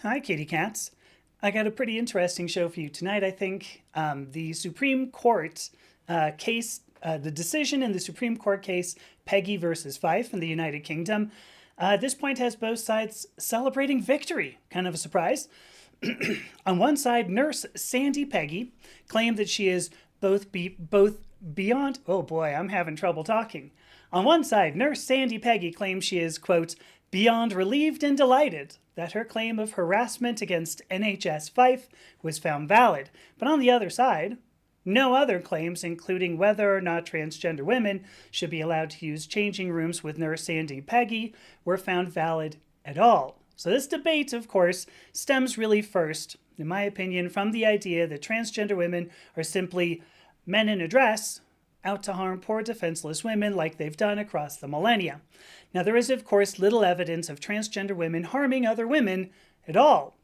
Hi, kitty cats. I got a pretty interesting show for you tonight. I think the Supreme Court the decision in the Supreme Court case Peggie versus Fife in the United Kingdom, at this point has both sides celebrating victory. Kind of a surprise. On one side, nurse Sandy Peggie claimed that she is both beyond. Oh boy, I'm having trouble talking. On one side, nurse Sandy Peggie claims she is, quote, beyond relieved and delighted that her claim of harassment against NHS Fife was found valid. But on the other side, no other claims, including whether or not transgender women should be allowed to use changing rooms with nurse Sandy Peggie, were found valid at all. So this debate, of course, stems really first, in my opinion, from the idea that transgender women are simply men in a dress out to harm poor defenseless women like they've done across the millennia. Now, there is, of course, little evidence of transgender women harming other women at all,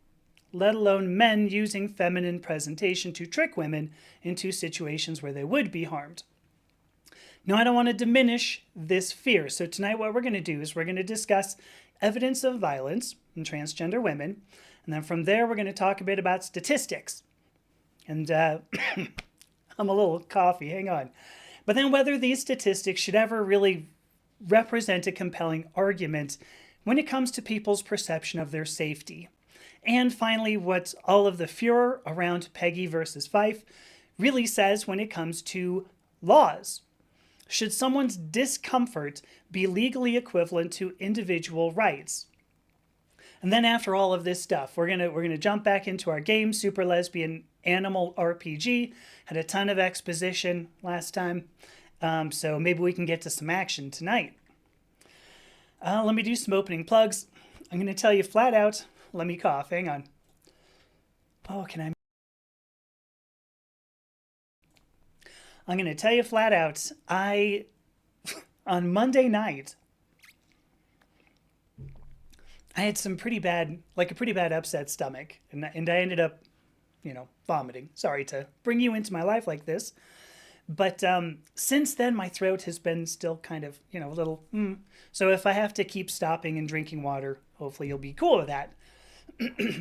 let alone men using feminine presentation to trick women into situations where they would be harmed. Now, I don't want to diminish this fear, so tonight what we're going to do is we're going to discuss evidence of violence in transgender women, and then from there we're going to talk a bit about statistics. And I'm a little coffee, hang on. But then whether these statistics should ever really represent a compelling argument when it comes to people's perception of their safety. And finally, what all of the furor around Peggie versus Fife really says when it comes to laws. Should someone's discomfort be legally equivalent to individual rights? And then after all of this stuff, we're gonna jump back into our game, Super Lesbian Animal RPG. Had a ton of exposition last time, so maybe we can get to some action tonight. Let me do some opening plugs. I'm gonna tell you flat out. Let me cough. Hang on. Oh, can I? I'm gonna tell you flat out. On Monday night, I had some pretty bad, like a pretty bad upset stomach, and I ended up, vomiting. Sorry to bring you into my life like this, but since then my throat has been still kind of, a little. So if I have to keep stopping and drinking water, hopefully you'll be cool with that.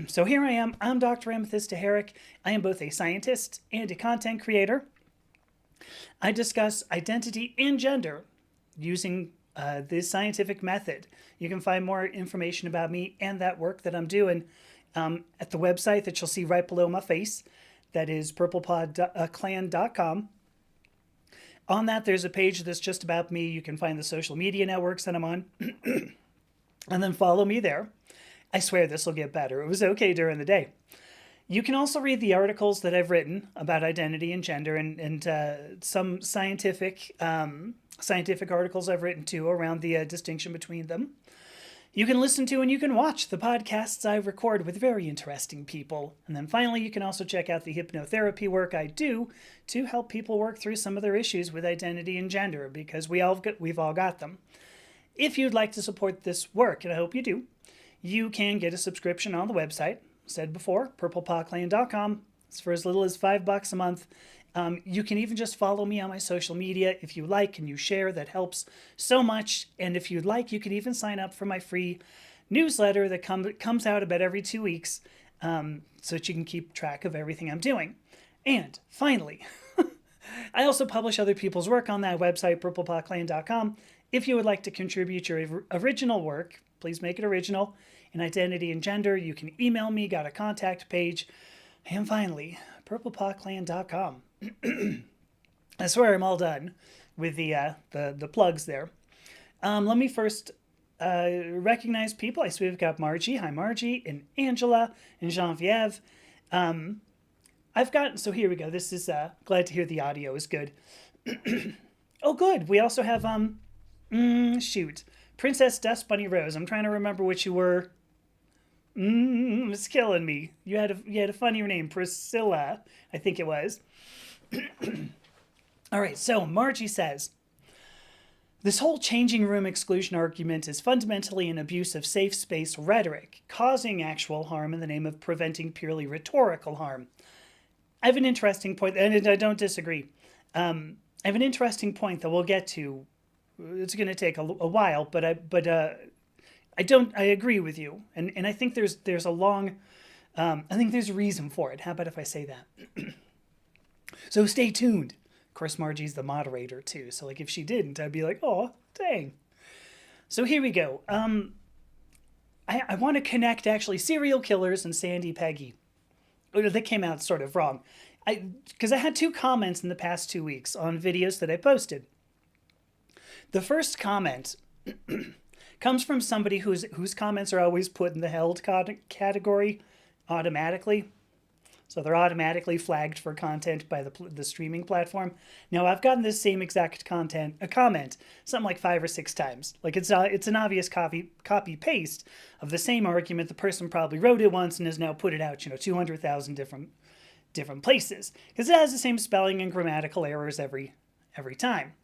So here I am. I'm Dr. Amethysta Herrick. I am both a scientist and a content creator. I discuss identity and gender using this scientific method. You can find more information about me and that work that I'm doing at the website that you'll see right below my face. That is purplepodclan.com. On that, there's a page that's just about me. You can find the social media networks that I'm on. And then follow me there. I swear this will get better. It was okay during the day. You can also read the articles that I've written about identity and gender and some scientific articles I've written too around the distinction between them. You can listen to and you can watch the podcasts I record with very interesting people. And then finally, you can also check out the hypnotherapy work I do to help people work through some of their issues with identity and gender, because we've all got them. If you'd like to support this work, and I hope you do, you can get a subscription on the website. Said before, purplepodclan.com. It's for as little as $5 a month. You can even just follow me on my social media if you like and you share. That helps so much. And if you'd like, you can even sign up for my free newsletter that comes out about every 2 weeks, so that you can keep track of everything I'm doing. And finally, I also publish other people's work on that website, purplepodclan.com. If you would like to contribute your original work, please make it original. In identity and gender, you can email me, got a contact page. And finally, purplepodclan.com. I swear I'm all done with the plugs there. Let me first recognize people. I see we've got Margie. Hi, Margie, and Angela, and Genevieve. So here we go. This is, glad to hear the audio is good. Oh, good. We also have, Princess Dust Bunny Rose. I'm trying to remember what you were. It's killing me. You had a funnier name, Priscilla, I think it was. All right, so Margie says, this whole changing room exclusion argument is fundamentally an abuse of safe space rhetoric, causing actual harm in the name of preventing purely rhetorical harm. I have an interesting point, and I don't disagree. I have an interesting point that we'll get to. It's going to take a while, but I agree with you. And I think there's a long, I think there's a reason for it. How about if I say that? So stay tuned. Of course, Margie's the moderator too. So like if she didn't, I'd be like, oh, dang. So here we go. I want to connect actually serial killers and Sandy Peggie. They came out sort of wrong. Because I had two comments in the past 2 weeks on videos that I posted. The first comment comes from somebody whose comments are always put in the held category automatically. So they're automatically flagged for content by the streaming platform. Now I've gotten this same exact comment something like 5 or 6 times. Like it's an obvious copy paste of the same argument. The person probably wrote it once and has now put it out 200,000 different places because it has the same spelling and grammatical errors every time.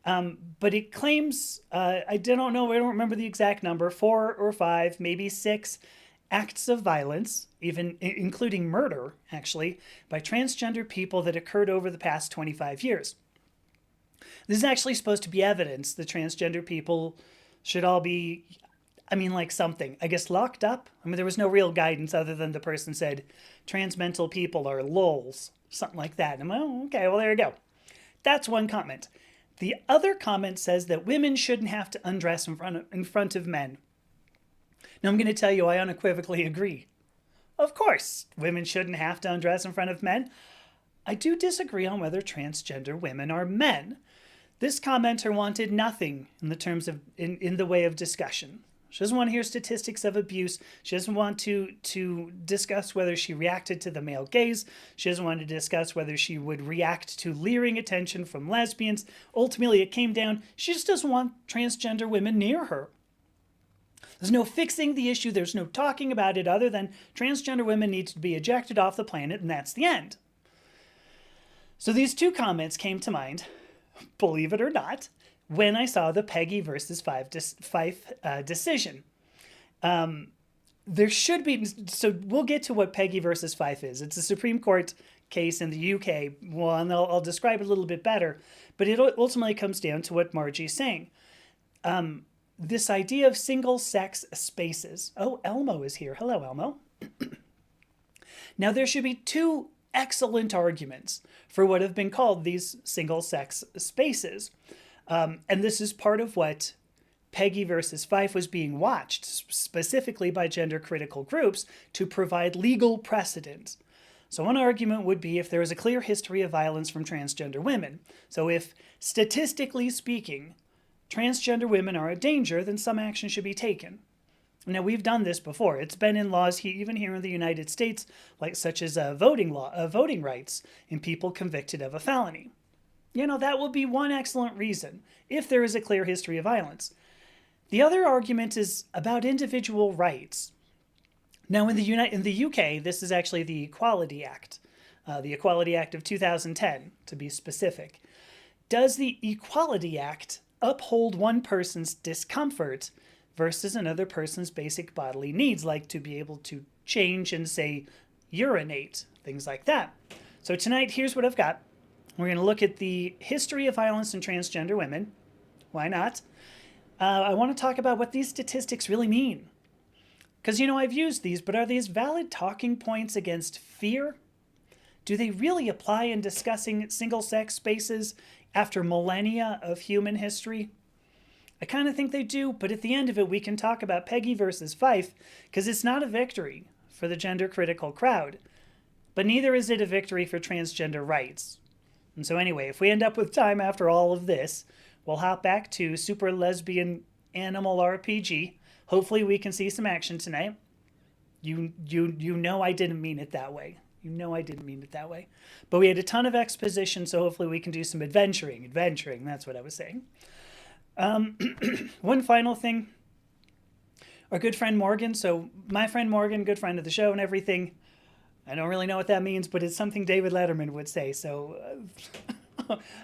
But it claims I don't remember the exact number, 4 or 5, maybe 6 acts of violence, even including murder, actually, by transgender people that occurred over the past 25 years. This is actually supposed to be evidence that transgender people should all be, something, I guess, locked up. There was no real guidance other than the person said, transmental people are lols, something like that. And I'm like, oh, okay, well, there you go. That's one comment. The other comment says that women shouldn't have to undress in front of men. Now, I'm going to tell you, I unequivocally agree. Of course, women shouldn't have to undress in front of men. I do disagree on whether transgender women are men. This commenter wanted nothing in the terms of in the way of discussion. She doesn't want to hear statistics of abuse. She doesn't want to discuss whether she reacted to the male gaze. She doesn't want to discuss whether she would react to leering attention from lesbians. Ultimately, it came down, she just doesn't want transgender women near her. There's no fixing the issue. There's no talking about it other than transgender women need to be ejected off the planet, and that's the end. So these two comments came to mind, believe it or not, when I saw the Peggie versus Fife decision. There should be, so we'll get to what Peggie versus Fife is. It's a Supreme Court case in the UK. Well, and I'll describe it a little bit better, but it ultimately comes down to what Margie's saying. This idea of single-sex spaces. Oh, Elmo is here. Hello, Elmo. Now, there should be two excellent arguments for what have been called these single-sex spaces. And this is part of what Peggie versus Fife was being watched, specifically by gender-critical groups, to provide legal precedent. So one argument would be if there is a clear history of violence from transgender women. So if, statistically speaking, transgender women are a danger, then some action should be taken. Now, we've done this before. It's been in laws even here in the United States, such as voting rights in people convicted of a felony. That would be one excellent reason, if there is a clear history of violence. The other argument is about individual rights. Now, in the UK, this is actually the Equality Act of 2010, to be specific. Does the Equality Act uphold one person's discomfort versus another person's basic bodily needs, like to be able to change and, say, urinate, things like that? So tonight, here's what I've got. We're going to look at the history of violence in transgender women. Why not? I want to talk about what these statistics really mean. Because, I've used these, but are these valid talking points against fear? Do they really apply in discussing single-sex spaces after millennia of human history? I kind of think they do, but at the end of it, we can talk about Peggie versus Fife, because it's not a victory for the gender-critical crowd, but neither is it a victory for transgender rights. And so anyway, if we end up with time after all of this, we'll hop back to Super Lesbian Animal RPG. Hopefully we can see some action tonight. You know I didn't mean it that way. But we had a ton of exposition, so hopefully we can do some adventuring. Adventuring, that's what I was saying. One final thing. Our good friend Morgan, so my friend Morgan, good friend of the show and everything. I don't really know what that means, but it's something David Letterman would say. So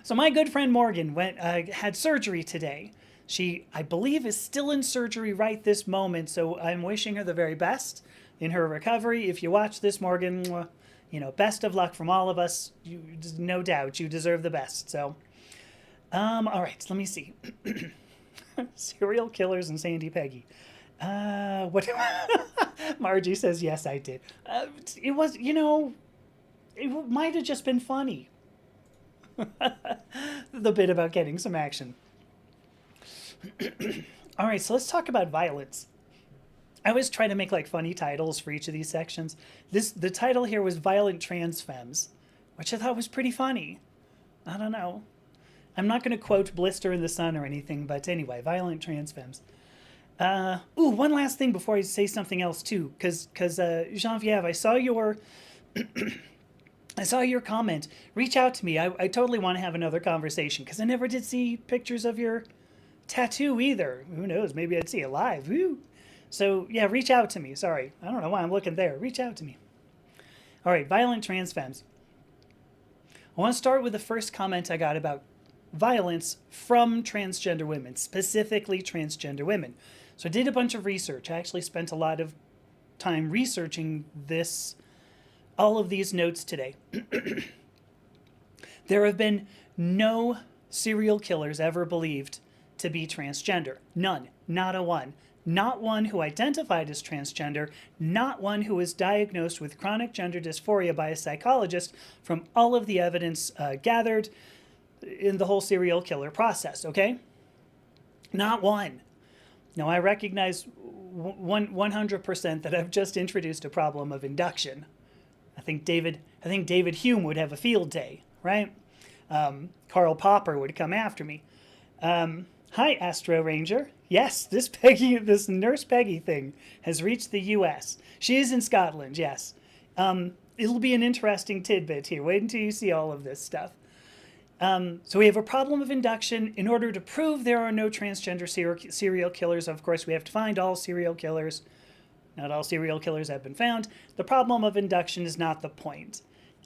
so my good friend Morgan had surgery today. She, I believe, is still in surgery right this moment, so I'm wishing her the very best in her recovery. If you watch this, Morgan, best of luck from all of us. No doubt, you deserve the best. So, all right, let me see. Serial killers and Sandy Peggie. What? Margie says, yes, I did. It was, it might have just been funny. The bit about getting some action. All right, so let's talk about violence. I always try to make like funny titles for each of these sections. The title here was Violent Trans Femmes, which I thought was pretty funny. I don't know. I'm not going to quote Blister in the Sun or anything, but anyway, Violent Trans Femmes. One last thing before I say something else too, because Genevieve, I saw your comment. Reach out to me. I totally want to have another conversation because I never did see pictures of your tattoo either. Who knows? Maybe I'd see it live. Woo! So yeah, reach out to me. Sorry, I don't know why I'm looking there. Reach out to me. All right, Violent Trans Femmes. I want to start with the first comment I got about violence from transgender women, specifically transgender women. So I did a bunch of research. I actually spent a lot of time researching all of these notes today. There have been no serial killers ever believed to be transgender. None. Not a one. Not one who identified as transgender, not one who was diagnosed with chronic gender dysphoria by a psychologist from all of the evidence gathered in the whole serial killer process, okay? Not one. Now, I recognize 100% that I've just introduced a problem of induction. I think David Hume would have a field day, right? Karl Popper would come after me. Hi, Astro Ranger. Yes, this Nurse Peggie thing has reached the U.S. She is in Scotland, yes. It'll be an interesting tidbit here. Wait until you see all of this stuff. So we have a problem of induction. In order to prove there are no transgender serial killers, of course, we have to find all serial killers. Not all serial killers have been found. The problem of induction is not the point.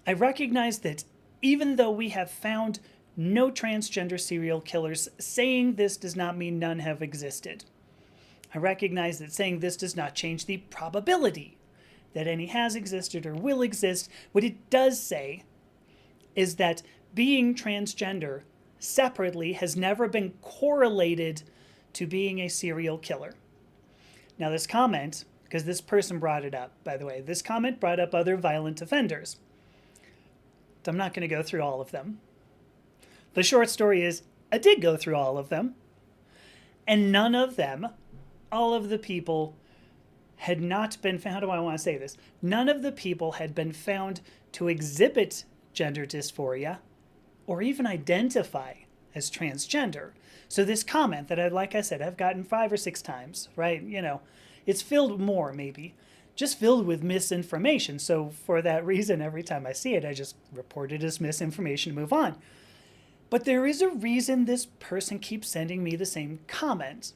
I recognize that even though we have found no transgender serial killers, saying this does not mean none have existed. I recognize that saying this does not change the probability that any has existed or will exist. What it does say is that being transgender separately has never been correlated to being a serial killer. Now this comment, because this person brought it up, by the way, this comment brought up other violent offenders. I'm not going to go through all of them. The short story is, I did go through all of them, and none of them, all of the people had not been found, how do I want to say this? None of the people had been found to exhibit gender dysphoria or even identify as transgender. So this comment that like I said, I've gotten 5 or 6 times, right? It's filled more maybe, just filled with misinformation. So for that reason, every time I see it, I just report it as misinformation and move on. But there is a reason this person keeps sending me the same comment.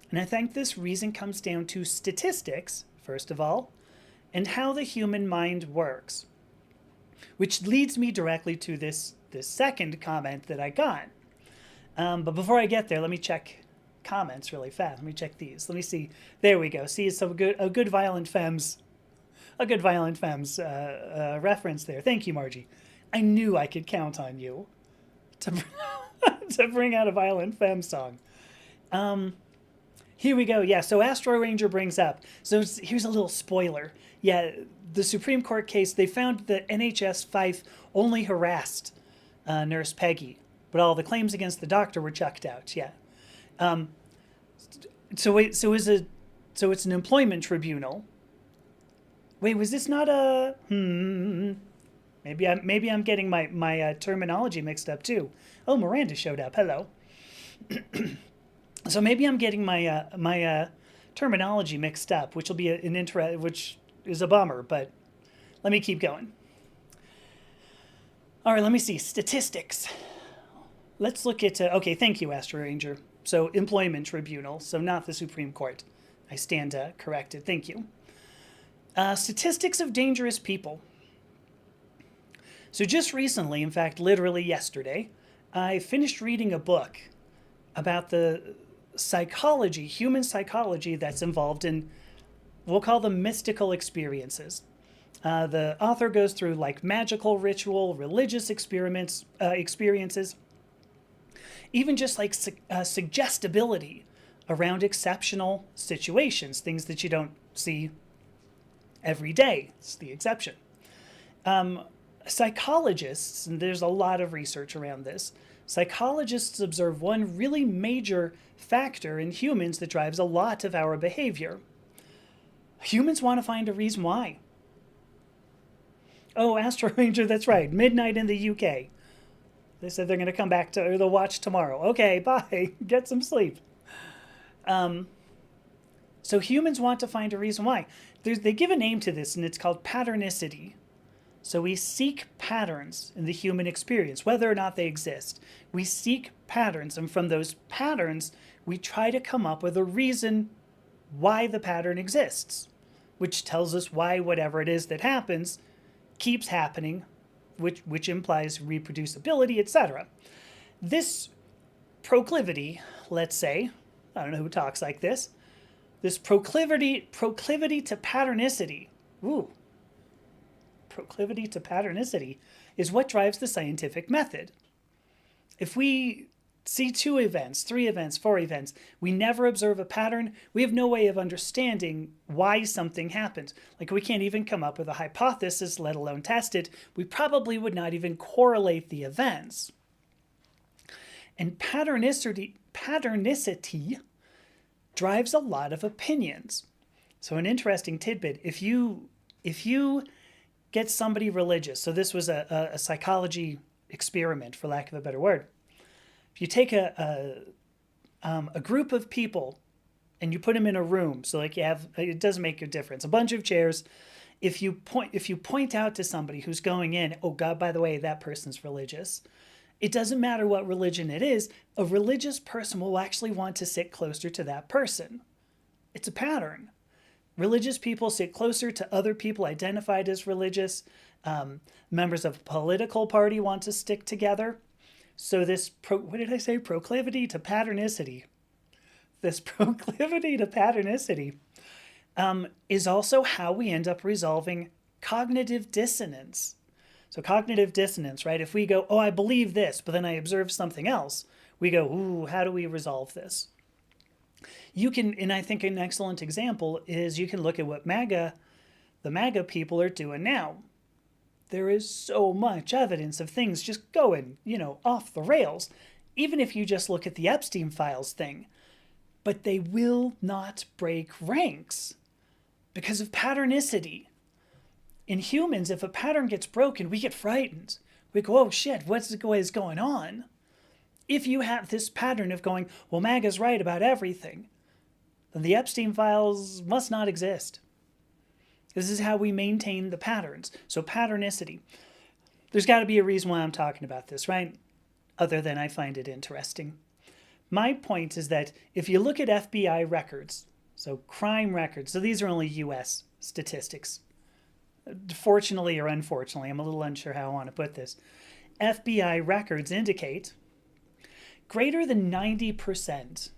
And I think this reason comes down to statistics, first of all, and how the human mind works. Which leads me directly to this second comment that I got. But before I get there, let me check comments really fast. Let me check these. Let me see. There we go. See, so a good Violent Femmes reference there. Thank you, Margie. I knew I could count on you to bring out a Violent Femmes song. Here we go. Yeah, so Astro Ranger brings up. So here's a little spoiler. Yeah, the Supreme Court case, they found that NHS Fife only harassed Nurse Peggie, but all the claims against the doctor were chucked out. Yeah. So it's an employment tribunal. Wait, was this not a? Maybe I'm getting my terminology mixed up too. Oh, Miranda showed up. Hello. So maybe I'm getting my terminology mixed up, which will be which is a bummer. But let me keep going. All right, let me see statistics. Let's look at. Okay, thank you, Astro Ranger. So employment tribunal, so not the Supreme Court. I stand corrected. Thank you. Statistics of dangerous people. So just recently, in fact, literally yesterday, I finished reading a book about the psychology, human psychology that's involved in, we'll call them mystical experiences. The author goes through like magical ritual, religious experiences, even just like suggestibility around exceptional situations, things that you don't see every day. It's the exception. Psychologists, and there's a lot of research around this, psychologists observe one really major factor in humans that drives a lot of our behavior. Humans want to find a reason why. Oh, Astro Ranger, that's right. Midnight in the UK. They said they're going to come back to, or they'll watch tomorrow. Okay, bye. Get some sleep. So humans want to find a reason why. They give a name to this, and it's called patternicity. So we seek patterns in the human experience, whether or not they exist. We seek patterns, and from those patterns, we try to come up with a reason why the pattern exists, which tells us why whatever it is that happens keeps happening, which implies reproducibility, etc. This proclivity, let's say, I don't know who talks like this proclivity to patternicity, proclivity to patternicity is what drives the scientific method. If we see 2 events, 3 events, 4 events, we never observe a pattern, we have no way of understanding why something happens. Like, we can't even come up with a hypothesis, let alone test it. We probably would not even correlate the events. And patternicity drives a lot of opinions. So an interesting tidbit, if you get somebody religious, so this was a psychology experiment, for lack of a better word. If you take a group of people and you put them in a room, so like it doesn't make a difference, a bunch of chairs, if you point out to somebody who's going in, oh God, by the way, that person's religious, it doesn't matter what religion it is, a religious person will actually want to sit closer to that person. It's a pattern. Religious people sit closer to other people identified as religious. Members of a political party want to stick together. So this, proclivity to patternicity. This proclivity to patternicity is also how we end up resolving cognitive dissonance. So cognitive dissonance, right? If we go, oh, I believe this, but then I observe something else, we go, ooh, how do we resolve this? You can, and I think an excellent example is you can look at what the MAGA people are doing now. There is so much evidence of things just going, off the rails, even if you just look at the Epstein files thing. But they will not break ranks because of patternicity. In humans, if a pattern gets broken, we get frightened. We go, oh shit, what is going on? If you have this pattern of going, well, MAGA's right about everything, then the Epstein files must not exist. This is how we maintain the patterns. So patternicity. There's got to be a reason why I'm talking about this, right? Other than I find it interesting. My point is that if you look at FBI records, so crime records, so these are only US statistics. Fortunately or unfortunately, I'm a little unsure how I want to put this. FBI records indicate greater than 90%.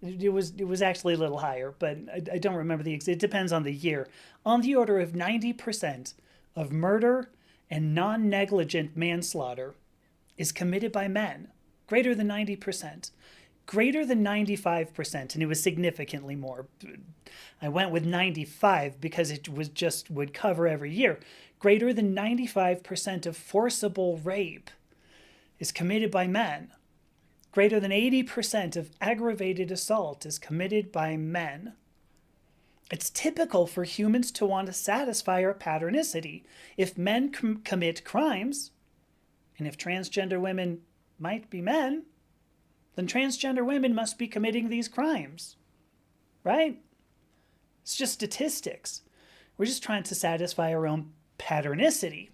It was actually a little higher, but I don't remember it depends on the year. On the order of 90% of murder and non-negligent manslaughter is committed by men. Greater than 90%. Greater than 95%, and it was significantly more. I went with 95 because it would cover every year. Greater than 95% of forcible rape is committed by men. Greater than 80% of aggravated assault is committed by men. It's typical for humans to want to satisfy our patternicity. If men commit crimes, and if transgender women might be men, then transgender women must be committing these crimes, right? It's just statistics. We're just trying to satisfy our own patternicity.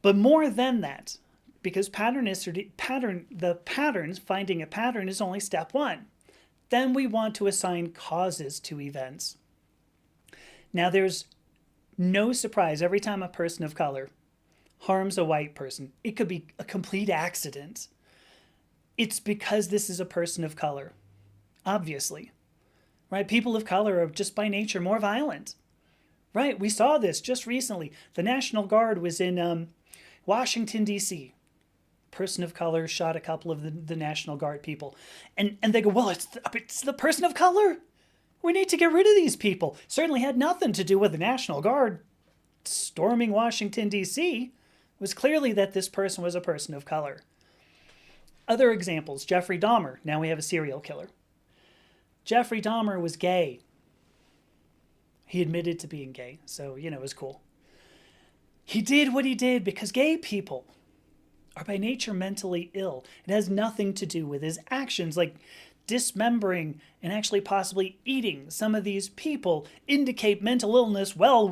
But more than that, because finding a pattern is only step one. Then we want to assign causes to events. Now there's no surprise every time a person of color harms a white person. It could be a complete accident. It's because this is a person of color, obviously, right? People of color are just by nature more violent, right? We saw this just recently. The National Guard was in Washington, D.C. person of color shot a couple of the National Guard people. And they go, well, it's the person of color. We need to get rid of these people. Certainly had nothing to do with the National Guard storming Washington, D.C. It was clearly that this person was a person of color. Other examples, Jeffrey Dahmer. Now we have a serial killer. Jeffrey Dahmer was gay. He admitted to being gay, so, it was cool. He did what he did because gay people are by nature mentally ill. It has nothing to do with his actions, like dismembering and actually possibly eating some of these people indicate mental illness well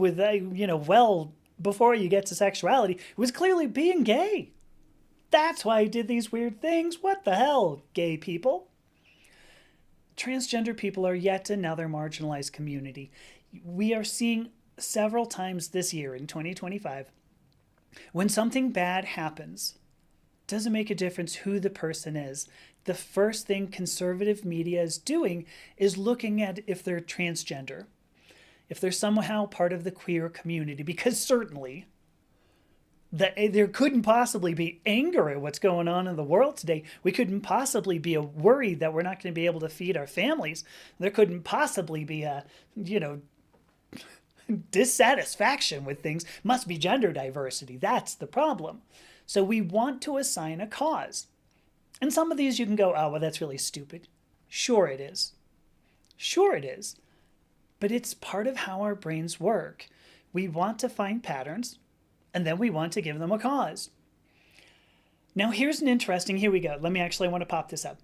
before you get to sexuality. It was clearly being gay. That's why he did these weird things. What the hell, gay people? Transgender people are yet another marginalized community. We are seeing several times this year in 2025, when something bad happens, doesn't make a difference who the person is. The first thing conservative media is doing is looking at if they're transgender, if they're somehow part of the queer community, because certainly that there couldn't possibly be anger at what's going on in the world today. We couldn't possibly be worried that we're not going to be able to feed our families. There couldn't possibly be a, dissatisfaction with things. Must be gender diversity. That's the problem. So we want to assign a cause. And some of these you can go, oh, well, that's really stupid. Sure it is. Sure it is. But it's part of how our brains work. We want to find patterns, and then we want to give them a cause. Now here's an interesting, here we go. I want to pop this up.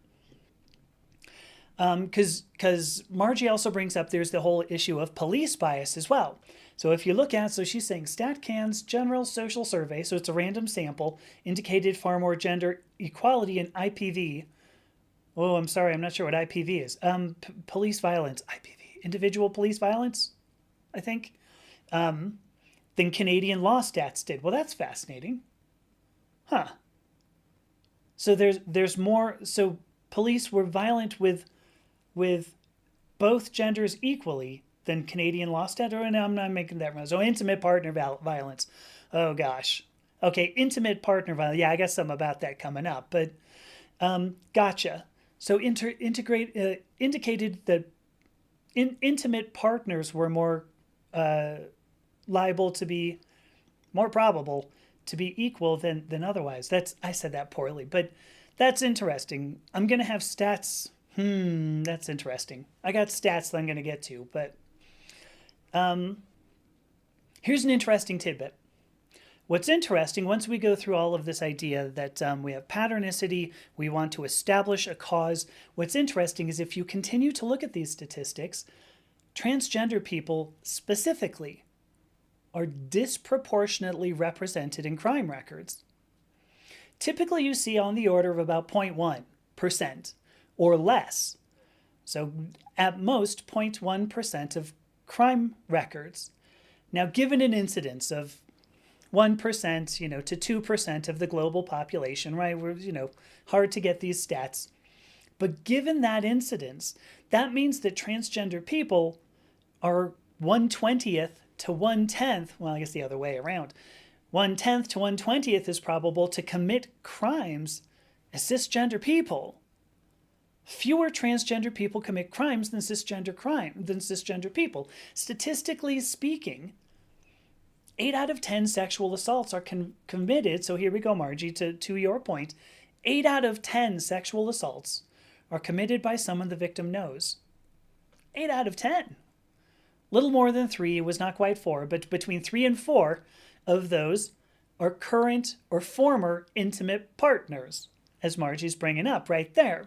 Because Margie also brings up there's the whole issue of police bias as well. So if you look at, so she's saying StatCan's general social survey, so it's a random sample, indicated far more gender equality in IPV. Oh, I'm sorry, I'm not sure what IPV is. Police violence, IPV, individual police violence, I think, than Canadian law stats did. Well, that's fascinating. Huh. So there's more, so police were violent with both genders equally than Canadian law stat, or no, I'm not making that wrong. So intimate partner violence. Oh gosh. Okay, intimate partner violence. Yeah, I got something about that coming up, but gotcha. So indicated that intimate partners were more liable to be, more probable to be equal than otherwise. I said that poorly, but that's interesting. I'm going to have stats. That's interesting. I got stats that I'm going to get to, but here's an interesting tidbit. What's interesting, once we go through all of this idea that we have patternicity, we want to establish a cause, what's interesting is if you continue to look at these statistics, transgender people specifically are disproportionately represented in crime records. Typically you see on the order of about 0.1% or less. So at most 0.1% of crime records. Now given an incidence of 1%, to 2% of the global population, right? We're, hard to get these stats. But given that incidence, that means that transgender people are 1/20th to 1/10, well, I guess the other way around. 1/10 to 1/20th is probable to commit crimes as cisgender people. Fewer transgender people commit crimes than cisgender people. Statistically speaking, 8 out of 10 sexual assaults are committed. So here we go, Margie, to your point. 8 out of 10 sexual assaults are committed by someone the victim knows. 8 out of 10. Little more than 3, it was not quite 4, but between 3 and 4 of those are current or former intimate partners, as Margie's bringing up right there.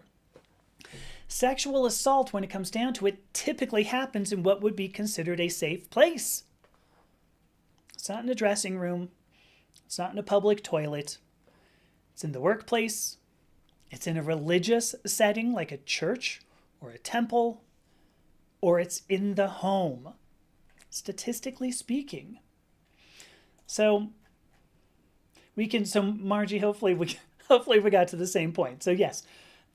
Sexual assault, when it comes down to it, typically happens in what would be considered a safe place. It's not in a dressing room. It's not in a public toilet. It's in the workplace. It's in a religious setting like a church or a temple, or it's in the home, statistically speaking. So Margie, hopefully we got to the same point. So yes,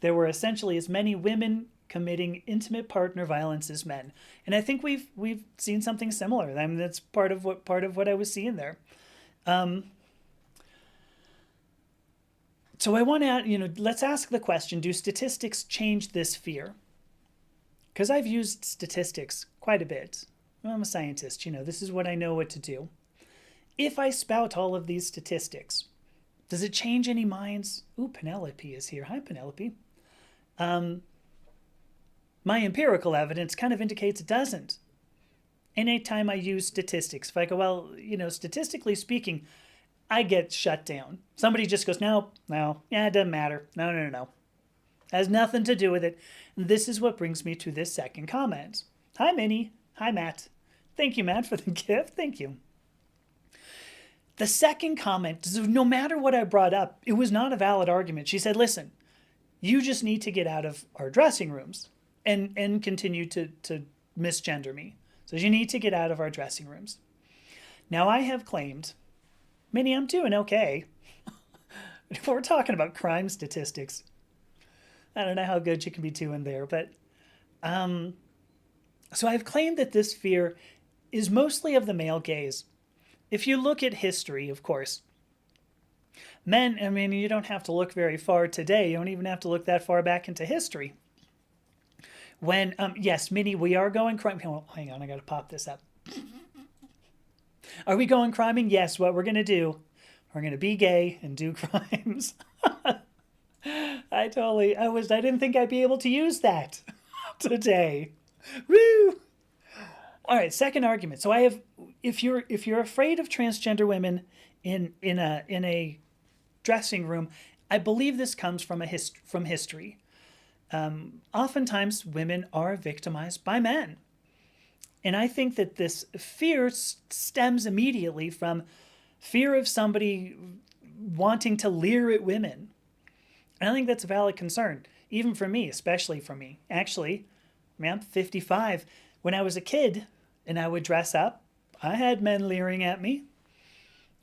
there were essentially as many women committing intimate partner violence as men. And I think we've seen something similar. I mean, that's part of what I was seeing there. So I want to, let's ask the question, do statistics change this fear? Because I've used statistics quite a bit. Well, I'm a scientist, this is what I know what to do. If I spout all of these statistics, does it change any minds? Ooh, Penelope is here. Hi, Penelope. My empirical evidence kind of indicates it doesn't. Anytime I use statistics, if I go, well, statistically speaking, I get shut down. Somebody just goes, no, yeah, it doesn't matter. No. Has nothing to do with it. And this is what brings me to this second comment. Hi, Minnie. Hi, Matt. Thank you, Matt, for the gift. Thank you. The second comment, no matter what I brought up, it was not a valid argument. She said, listen, you just need to get out of our dressing rooms and continue to misgender me. So you need to get out of our dressing rooms. Now, I have claimed, Minnie, I'm doing okay. If we're talking about crime statistics, I don't know how good you can be doing there, but so I've claimed that this fear is mostly of the male gaze. If you look at history, of course, men, you don't have to look very far today. You don't even have to look that far back into history. When, yes, Minnie, we are going crime. Oh, hang on, I got to pop this up. Are we going criming? Yes, what we're going to do, we're going to be gay and do crimes. I didn't think I'd be able to use that today. Woo! All right, second argument. So I have, if you're afraid of transgender women in a dressing room, I believe this comes from history. Oftentimes, women are victimized by men. And I think that this fear stems immediately from fear of somebody wanting to leer at women. And I think that's a valid concern, even for me, especially for me. Actually, I'm 55. When I was a kid and I would dress up, I had men leering at me.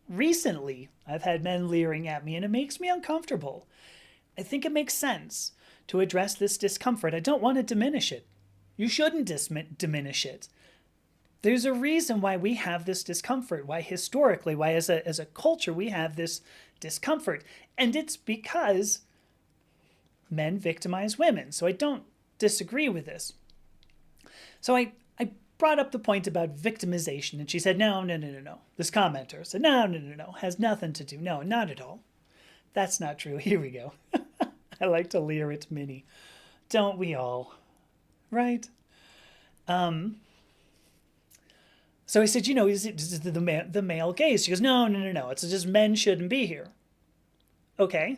Recently, I've had men leering at me, and it makes me uncomfortable. I think it makes sense to address this discomfort. I don't want to diminish it. You shouldn't diminish it. There's a reason why we have this discomfort, why historically, why as a culture we have this discomfort. And it's because men victimize women. So I don't disagree with this. So I brought up the point about victimization, and she said, no. This commenter said, no, has nothing to do. No, not at all. That's not true. Here we go. I like to leer at Minnie. Don't we all? Right? So I said, is it the male gaze? She goes, no. It's just men shouldn't be here. Okay.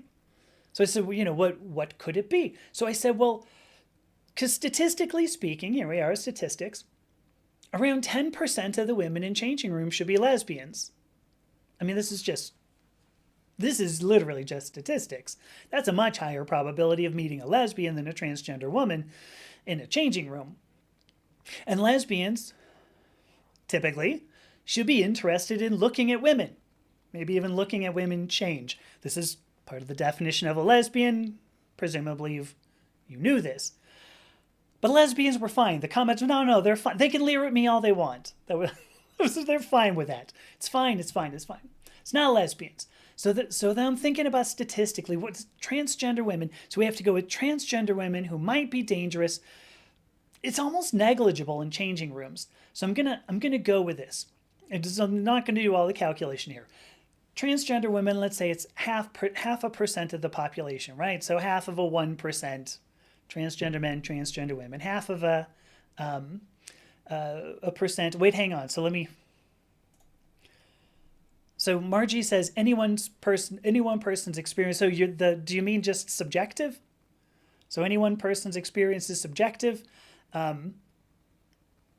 So I said, well, what could it be? So I said, well, because statistically speaking, here we are, statistics, around 10% of the women in changing rooms should be lesbians. This is literally just statistics. That's a much higher probability of meeting a lesbian than a transgender woman in a changing room. And lesbians, typically, should be interested in looking at women. Maybe even looking at women change. This is part of the definition of a lesbian. Presumably you knew this. But lesbians were fine. The comments, no, they're fine. They can leer at me all they want. They're fine with that. It's fine. It's not lesbians. So then I'm thinking about statistically, what's transgender women? So we have to go with transgender women who might be dangerous. It's almost negligible in changing rooms. So I'm gonna go with this. I'm not gonna do all the calculation here. Transgender women, let's say it's half a percent of the population, right? So half of a 1%. Transgender men, transgender women, half of a percent. Wait, hang on. So Margie says any one person's experience. So do you mean just subjective? So any one person's experience is subjective. But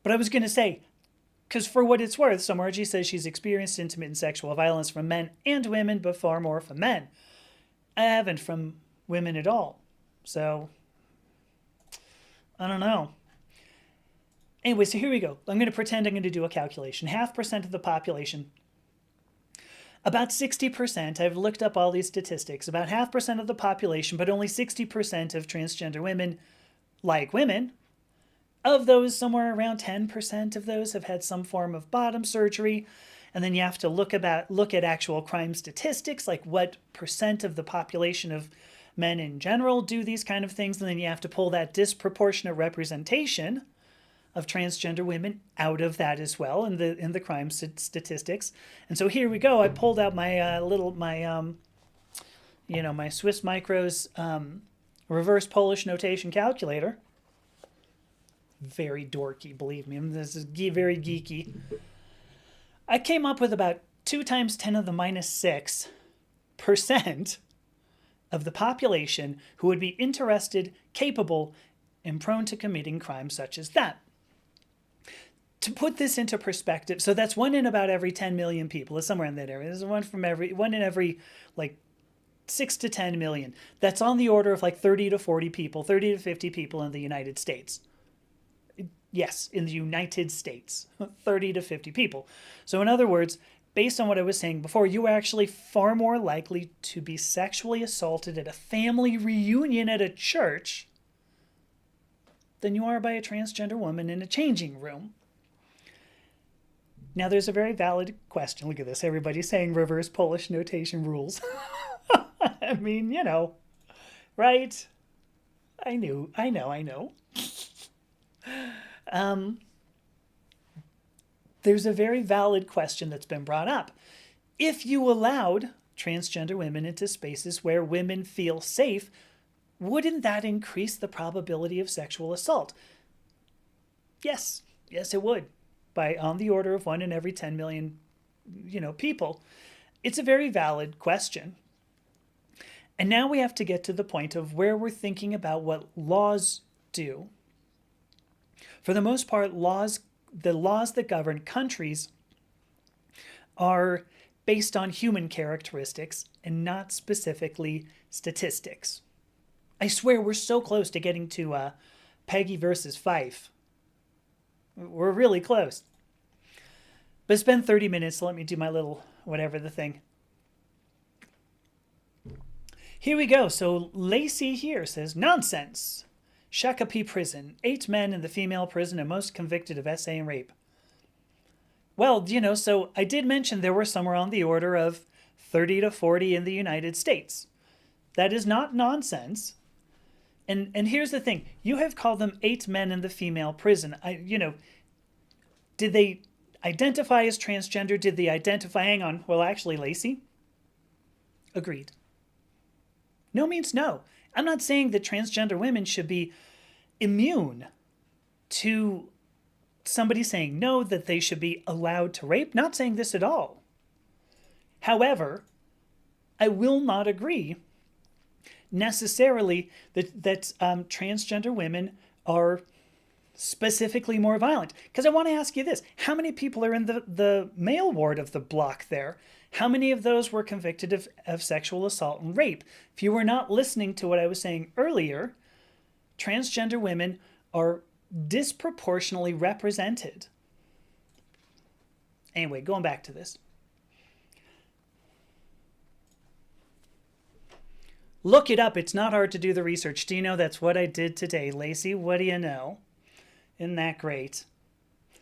I was going to say, because for what it's worth, so Margie says she's experienced intimate and sexual violence from men and women, but far more from men. I haven't from women at all. So I don't know. Anyway, so here we go. I'm going to pretend I'm going to do a calculation. 0.5% of the population. About 60%, I've looked up all these statistics, about 0.5% of the population, but only 60% of transgender women like women. Of those, somewhere around 10% of those have had some form of bottom surgery. And then you have to look at actual crime statistics, like what percent of the population of men in general do these kind of things. And then you have to pull that disproportionate representation of transgender women out of that as well in the crime statistics. And so here we go. I pulled out my my Swiss Micros reverse Polish notation calculator. Very dorky, believe me. This is very geeky. I came up with about 2 times 10 to the minus 6% of the population who would be interested, capable, and prone to committing crimes such as that. To put this into perspective, so that's 1 in about every 10 million people. It's somewhere in that area. There's one in every like 6 to 10 million. That's on the order of like 30 to 40 people, 30 to 50 people in the United States. Yes, in the United States, 30 to 50 people. So in other words, based on what I was saying before, you are actually far more likely to be sexually assaulted at a family reunion at a church than you are by a transgender woman in a changing room. Now, there's a very valid question. Look at this. Everybody's saying reverse Polish notation rules. I mean, right? I know. There's a very valid question that's been brought up. If you allowed transgender women into spaces where women feel safe, wouldn't that increase the probability of sexual assault? Yes, it would, by on the order of 1 in every 10 million, people. It's a very valid question. And now we have to get to the point of where we're thinking about what laws do. For the most part, the laws that govern countries are based on human characteristics and not specifically statistics. I swear we're so close to getting to Peggie versus Fife. We're really close. But it's been 30 minutes, so let me do my little whatever the thing. Here we go. So Lacey here says, nonsense. Shakopee prison. 8 men in the female prison and most convicted of SA and rape. Well, so I did mention there were somewhere on the order of 30 to 40 in the United States. That is not nonsense. And here's the thing. You have called them 8 men in the female prison. Did they identify as transgender? Did they identify? Hang on. Well, actually, Lacey. Agreed. No means no. I'm not saying that transgender women should be immune to somebody saying no, that they should be allowed to rape. Not saying this at all. However, I will not agree necessarily that transgender women are specifically more violent. Because I want to ask you this. How many people are in the male ward of the block there? How many of those were convicted of sexual assault and rape? If you were not listening to what I was saying earlier, transgender women are disproportionately represented. Anyway, going back to this. Look it up. It's not hard to do the research. Do you know that's what I did today? Lacey, what do you know? Isn't that great?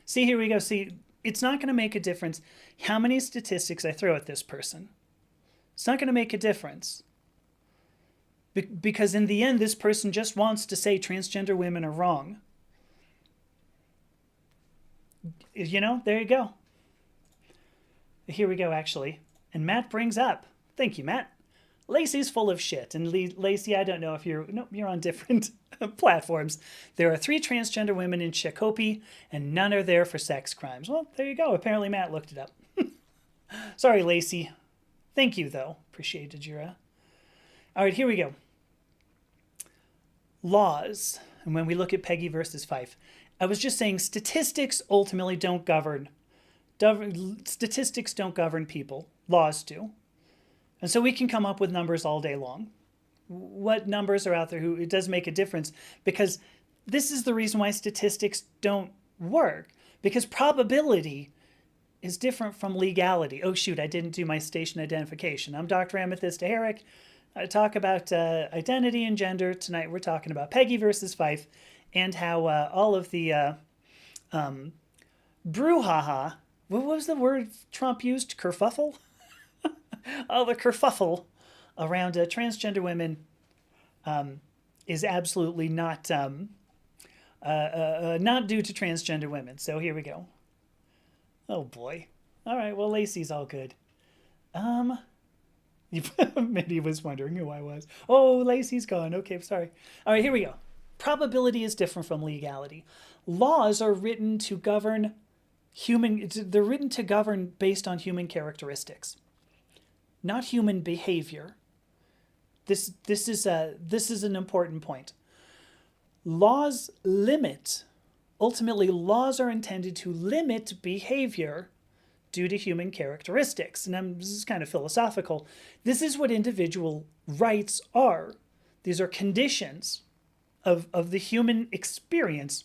See, here we go. See, it's not going to make a difference how many statistics I throw at this person. It's not going to make a difference. Because in the end, this person just wants to say transgender women are wrong. There you go. Here we go, actually. And Matt brings up, thank you, Matt. Lacey's full of shit. And Lacey, I don't know if you're on different platforms. There are 3 transgender women in Shakopee, and none are there for sex crimes. Well, there you go. Apparently Matt looked it up. Sorry, Lacey. Thank you, though. Appreciated your... All right, here we go. Laws. And when we look at Peggie versus Fife, I was just saying statistics ultimately don't govern. Statistics don't govern people. Laws do. And so we can come up with numbers all day long. What numbers are out there? It does make a difference, because this is the reason why statistics don't work, because probability is different from legality. Oh, shoot, I didn't do my station identification. I'm Dr. Amethysta Herrick. I talk about identity and gender. Tonight we're talking about Peggie versus Fife and how all of the brouhaha what was the word Trump used? Kerfuffle? Oh, the kerfuffle around transgender women is absolutely not due to transgender women. So here we go. Oh boy. All right. Well, Lacey's all good. Um, Mindy was wondering who I was. Oh, Lacey's gone. Okay, sorry. All right, here we go. Probability is different from legality. Laws are written to govern they're written to govern based on human characteristics, not human behavior. This is an important point. Ultimately, laws are intended to limit behavior due to human characteristics. And this is kind of philosophical. This is what individual rights are. These are conditions of the human experience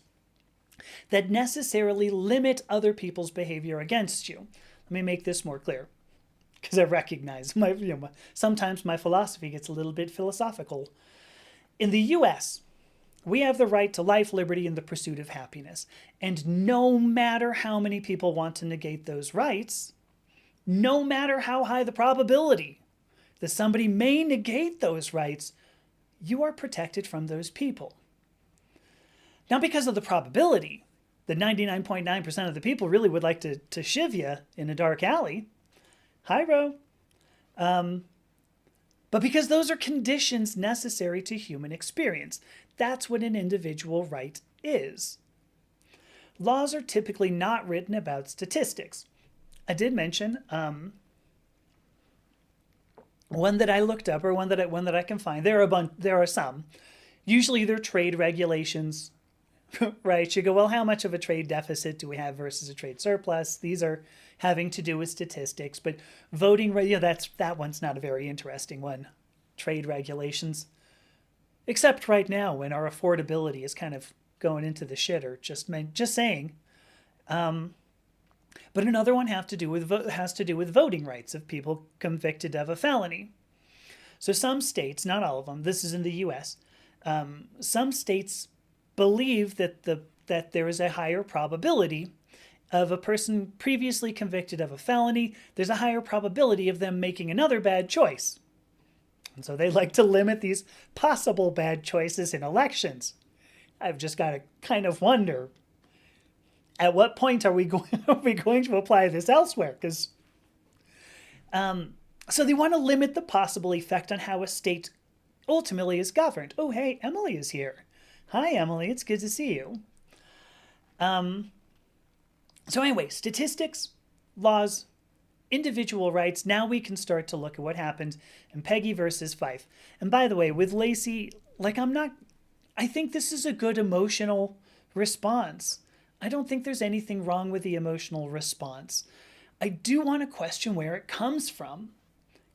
that necessarily limit other people's behavior against you. Let me make this more clear, because I recognize sometimes my philosophy gets a little bit philosophical. In the U.S., we have the right to life, liberty, and the pursuit of happiness. And no matter how many people want to negate those rights, no matter how high the probability that somebody may negate those rights, you are protected from those people. Not because of the probability that 99.9% of the people really would like to shiv you in a dark alley. Hi, Ro. But because those are conditions necessary to human experience. That's what an individual right is. Laws are typically not written about statistics. I did mention one that I looked up, or one that I can find. There are some. Usually they're trade regulations, right? You go, well, how much of a trade deficit do we have versus a trade surplus? These are having to do with statistics, but voting, that one's not a very interesting one. Trade regulations. Except right now, when our affordability is kind of going into the shitter. Just saying. But another one has to do with voting rights of people convicted of a felony. So some states, not all of them, this is in the U.S., some states believe that there is a higher probability of a person previously convicted of a felony. There's a higher probability of them making another bad choice. And so they like to limit these possible bad choices in elections. I've just got to kind of wonder, at what point are we going to apply this elsewhere? Because so they want to limit the possible effect on how a state ultimately is governed. Oh, hey, Emily is here. Hi, Emily. It's good to see you. So anyway, statistics, laws, individual rights. Now we can start to look at what happened in Peggie versus Fife. And by the way, with Lacey, I think this is a good emotional response. I don't think there's anything wrong with the emotional response. I do want to question where it comes from,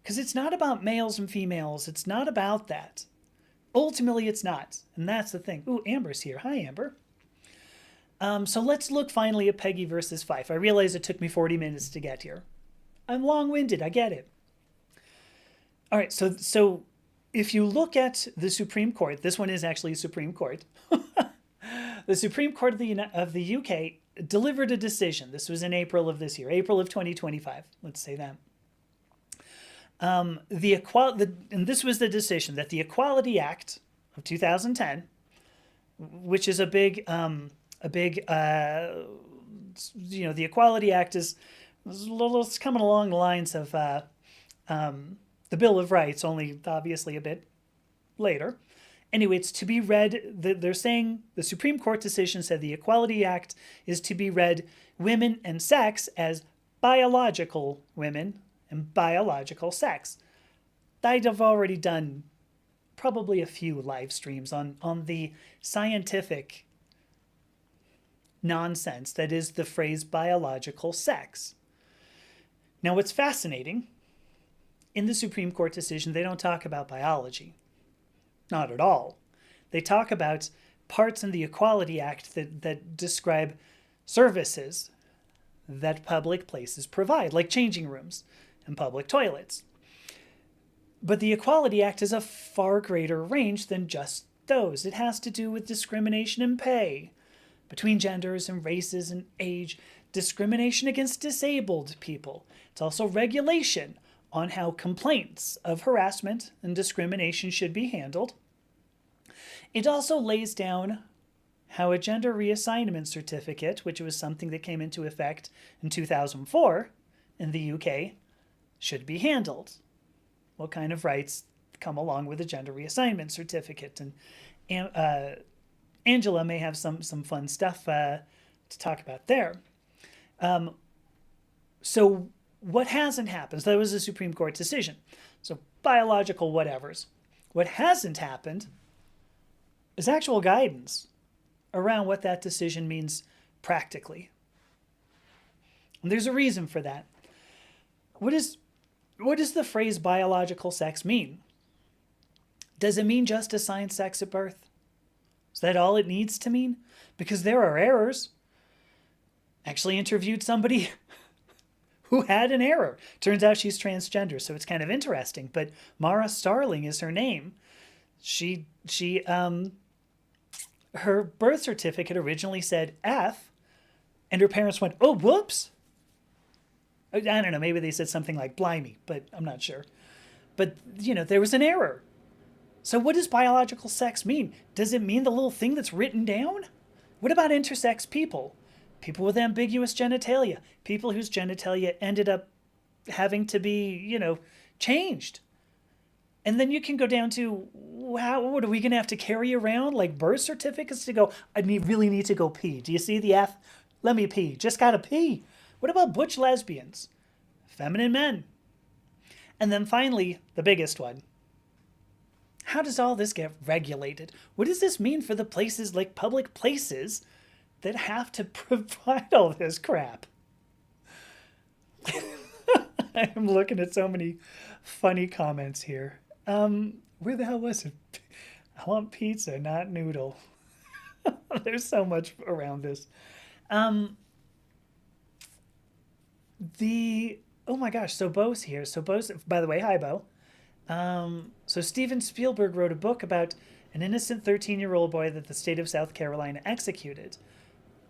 because it's not about males and females. It's not about that. Ultimately, it's not. And that's the thing. Ooh, Amber's here. Hi, Amber. So let's look finally at Peggie versus Fife. I realize it took me 40 minutes to get here. I'm long-winded. I get it. All right. So if you look at the Supreme Court, this one is actually Supreme Court. The Supreme Court of the UK delivered a decision. This was in April of this year, April of 2025. Let's say that. And this was the decision that the Equality Act of 2010, which is the Equality Act is it's coming along the lines of the Bill of Rights, only obviously a bit later. Anyway, it's to be read, they're saying the Supreme Court decision said the Equality Act is to be read women and sex as biological women and biological sex. I've already done probably a few live streams on the scientific nonsense that is the phrase biological sex. Now, what's fascinating, in the Supreme Court decision, they don't talk about biology. Not at all. They talk about parts in the Equality Act that describe services that public places provide, like changing rooms and public toilets. But the Equality Act is a far greater range than just those. It has to do with discrimination in pay between genders and races and age. discrimination against disabled people. It's also regulation on how complaints of harassment and discrimination should be handled. It also lays down how a gender reassignment certificate, which was something that came into effect in 2004 in the UK, should be handled. What kind of rights come along with a gender reassignment certificate? And Angela may have some fun stuff to talk about there. So what hasn't happened? So that was a Supreme Court decision. So biological whatevers. What hasn't happened is actual guidance around what that decision means practically. And there's a reason for that. What does the phrase biological sex mean? Does it mean just assigned sex at birth? Is that all it needs to mean? Because there are errors. Actually interviewed somebody who had an error. Turns out she's transgender, so it's kind of interesting. But Mara Starling is her name. Her birth certificate originally said F, and her parents went, "Oh, whoops." I don't know, maybe they said something like blimey, but I'm not sure. But, there was an error. So what does biological sex mean? Does it mean the little thing that's written down? What about intersex people? People with ambiguous genitalia. People whose genitalia ended up having to be, changed. And then you can go down to, what are we going to have to carry around? Like birth certificates to go, really need to go pee. Do you see the F? Let me pee. Just got to pee. What about butch lesbians? Feminine men. And then finally, the biggest one. How does all this get regulated? What does this mean for the places like public places that have to provide all this crap? I'm looking at so many funny comments here. Where the hell was it? I want pizza, not noodle. There's so much around this. Oh my gosh, so Bo's here. So Bo's, by the way, hi Bo. So Steven Spielberg wrote a book about an innocent 13-year-old boy that the state of South Carolina executed.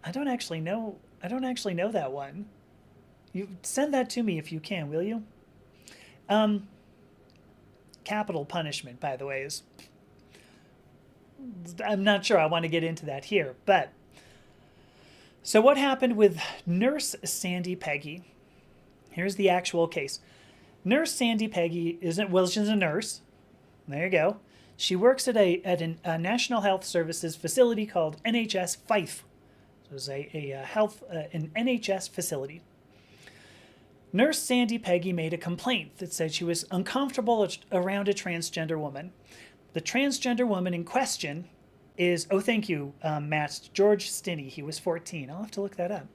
I don't actually know that one. You send that to me if you can, will you? Capital punishment, by the way, is... I'm not sure I want to get into that here, but... So what happened with Nurse Sandy Peggie? Here's the actual case. Nurse Sandy Peggie she's a nurse. There you go. She works at a National Health Services facility called NHS Fife. So it's an NHS facility. Nurse Sandy Peggie made a complaint that said she was uncomfortable around a transgender woman. The transgender woman in question is, oh, thank you, Matt, George Stinney. He was 14. I'll have to look that up.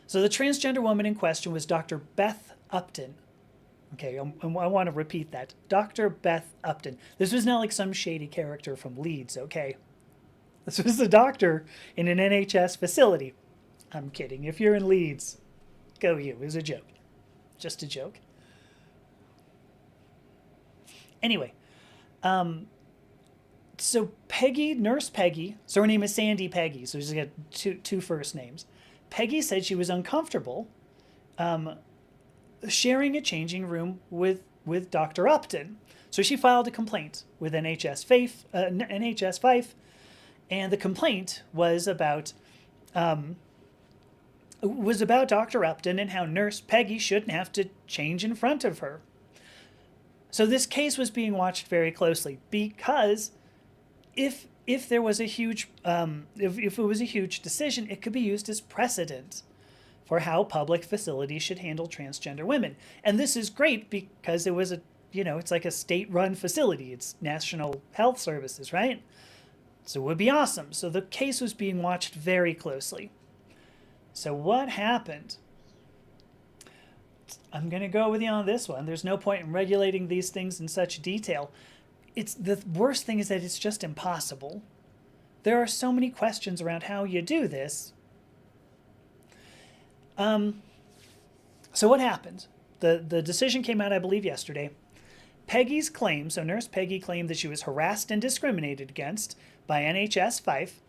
So the transgender woman in question was Dr. Beth Upton. Okay, I want to repeat that. Dr. Beth Upton. This was not like some shady character from Leeds, okay? This was a doctor in an NHS facility. I'm kidding. If you're in Leeds, go you. It was a joke. Just a joke. Anyway, so Peggie, Nurse Peggie, so her name is Sandy Peggie, so she's got two first names. Peggie said she was uncomfortable sharing a changing room with Dr. Upton. So she filed a complaint with NHS Fife, and the complaint was about Dr. Upton and how Nurse Peggie shouldn't have to change in front of her. So this case was being watched very closely because if there was a huge if it was a huge decision, it could be used as precedent for how public facilities should handle transgender women. And this is great because it was it's like a state-run facility. It's National Health Services, right? So it would be awesome. So the case was being watched very closely. So what happened? I'm going to go with you on this one. There's no point in regulating these things in such detail. The worst thing is that it's just impossible. There are so many questions around how you do this. So what happened? The decision came out, I believe, yesterday. Peggie's claim, so Nurse Peggie claimed that she was harassed and discriminated against by NHS Fife.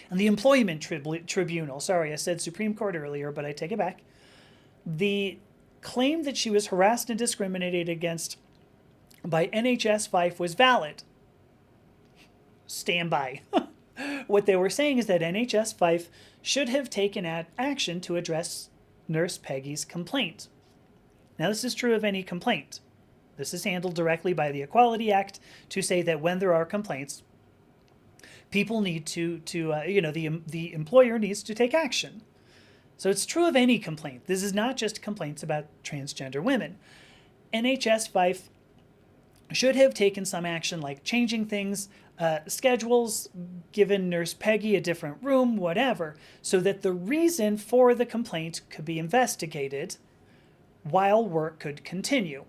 And the Employment Tribunal, sorry, I said Supreme Court earlier, but I take it back. The claim that she was harassed and discriminated against by NHS Fife was valid. Stand by. What they were saying is that NHS Fife should have taken action to address Nurse Peggie's complaint. Now, this is true of any complaint. This is handled directly by the Equality Act to say that when there are complaints, people need the employer needs to take action. So it's true of any complaint. This is not just complaints about transgender women. NHS Fife should have taken some action like changing things, schedules, given Nurse Peggie a different room, whatever, so that the reason for the complaint could be investigated while work could continue.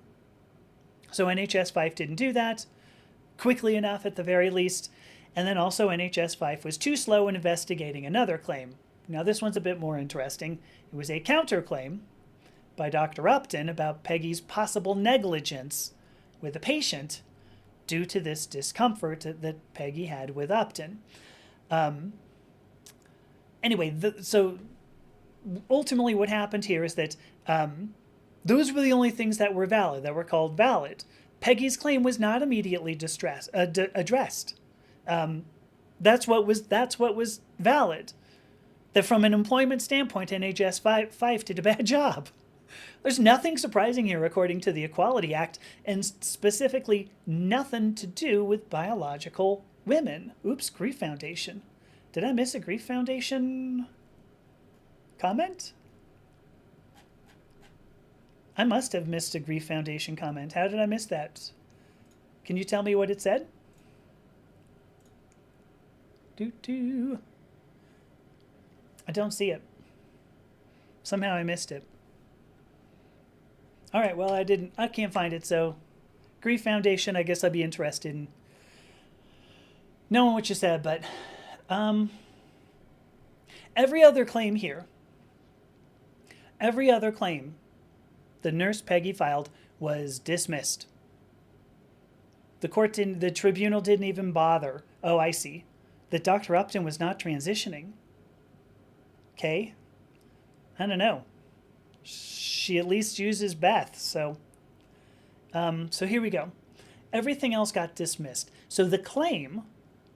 So NHS Fife didn't do that quickly enough at the very least, and then also NHS Fife was too slow in investigating another claim. Now this one's a bit more interesting. It was a counterclaim by Dr. Upton about Peggie's possible negligence with a patient due to this discomfort that Peggie had with Upton. Anyway, so ultimately what happened here is that those were the only things that were valid, that were called valid. Peggie's claim was not immediately addressed. That's what was valid. That from an employment standpoint, NHS Fife did a bad job. There's nothing surprising here according to the Equality Act, and specifically nothing to do with biological women. Oops, Grief Foundation. Did I miss a Grief Foundation comment? I must have missed a Grief Foundation comment. How did I miss that? Can you tell me what it said? I don't see it. Somehow I missed it. All right, well, I can't find it, so Grief Foundation, I guess I'd be interested in knowing what you said, but every other claim here, every other claim the Nurse Peggie filed was dismissed. The tribunal didn't even bother. Oh, I see. That Dr. Upton was not transitioning. Okay. I don't know. She at least uses Beth, so here we go. Everything else got dismissed. So the claim,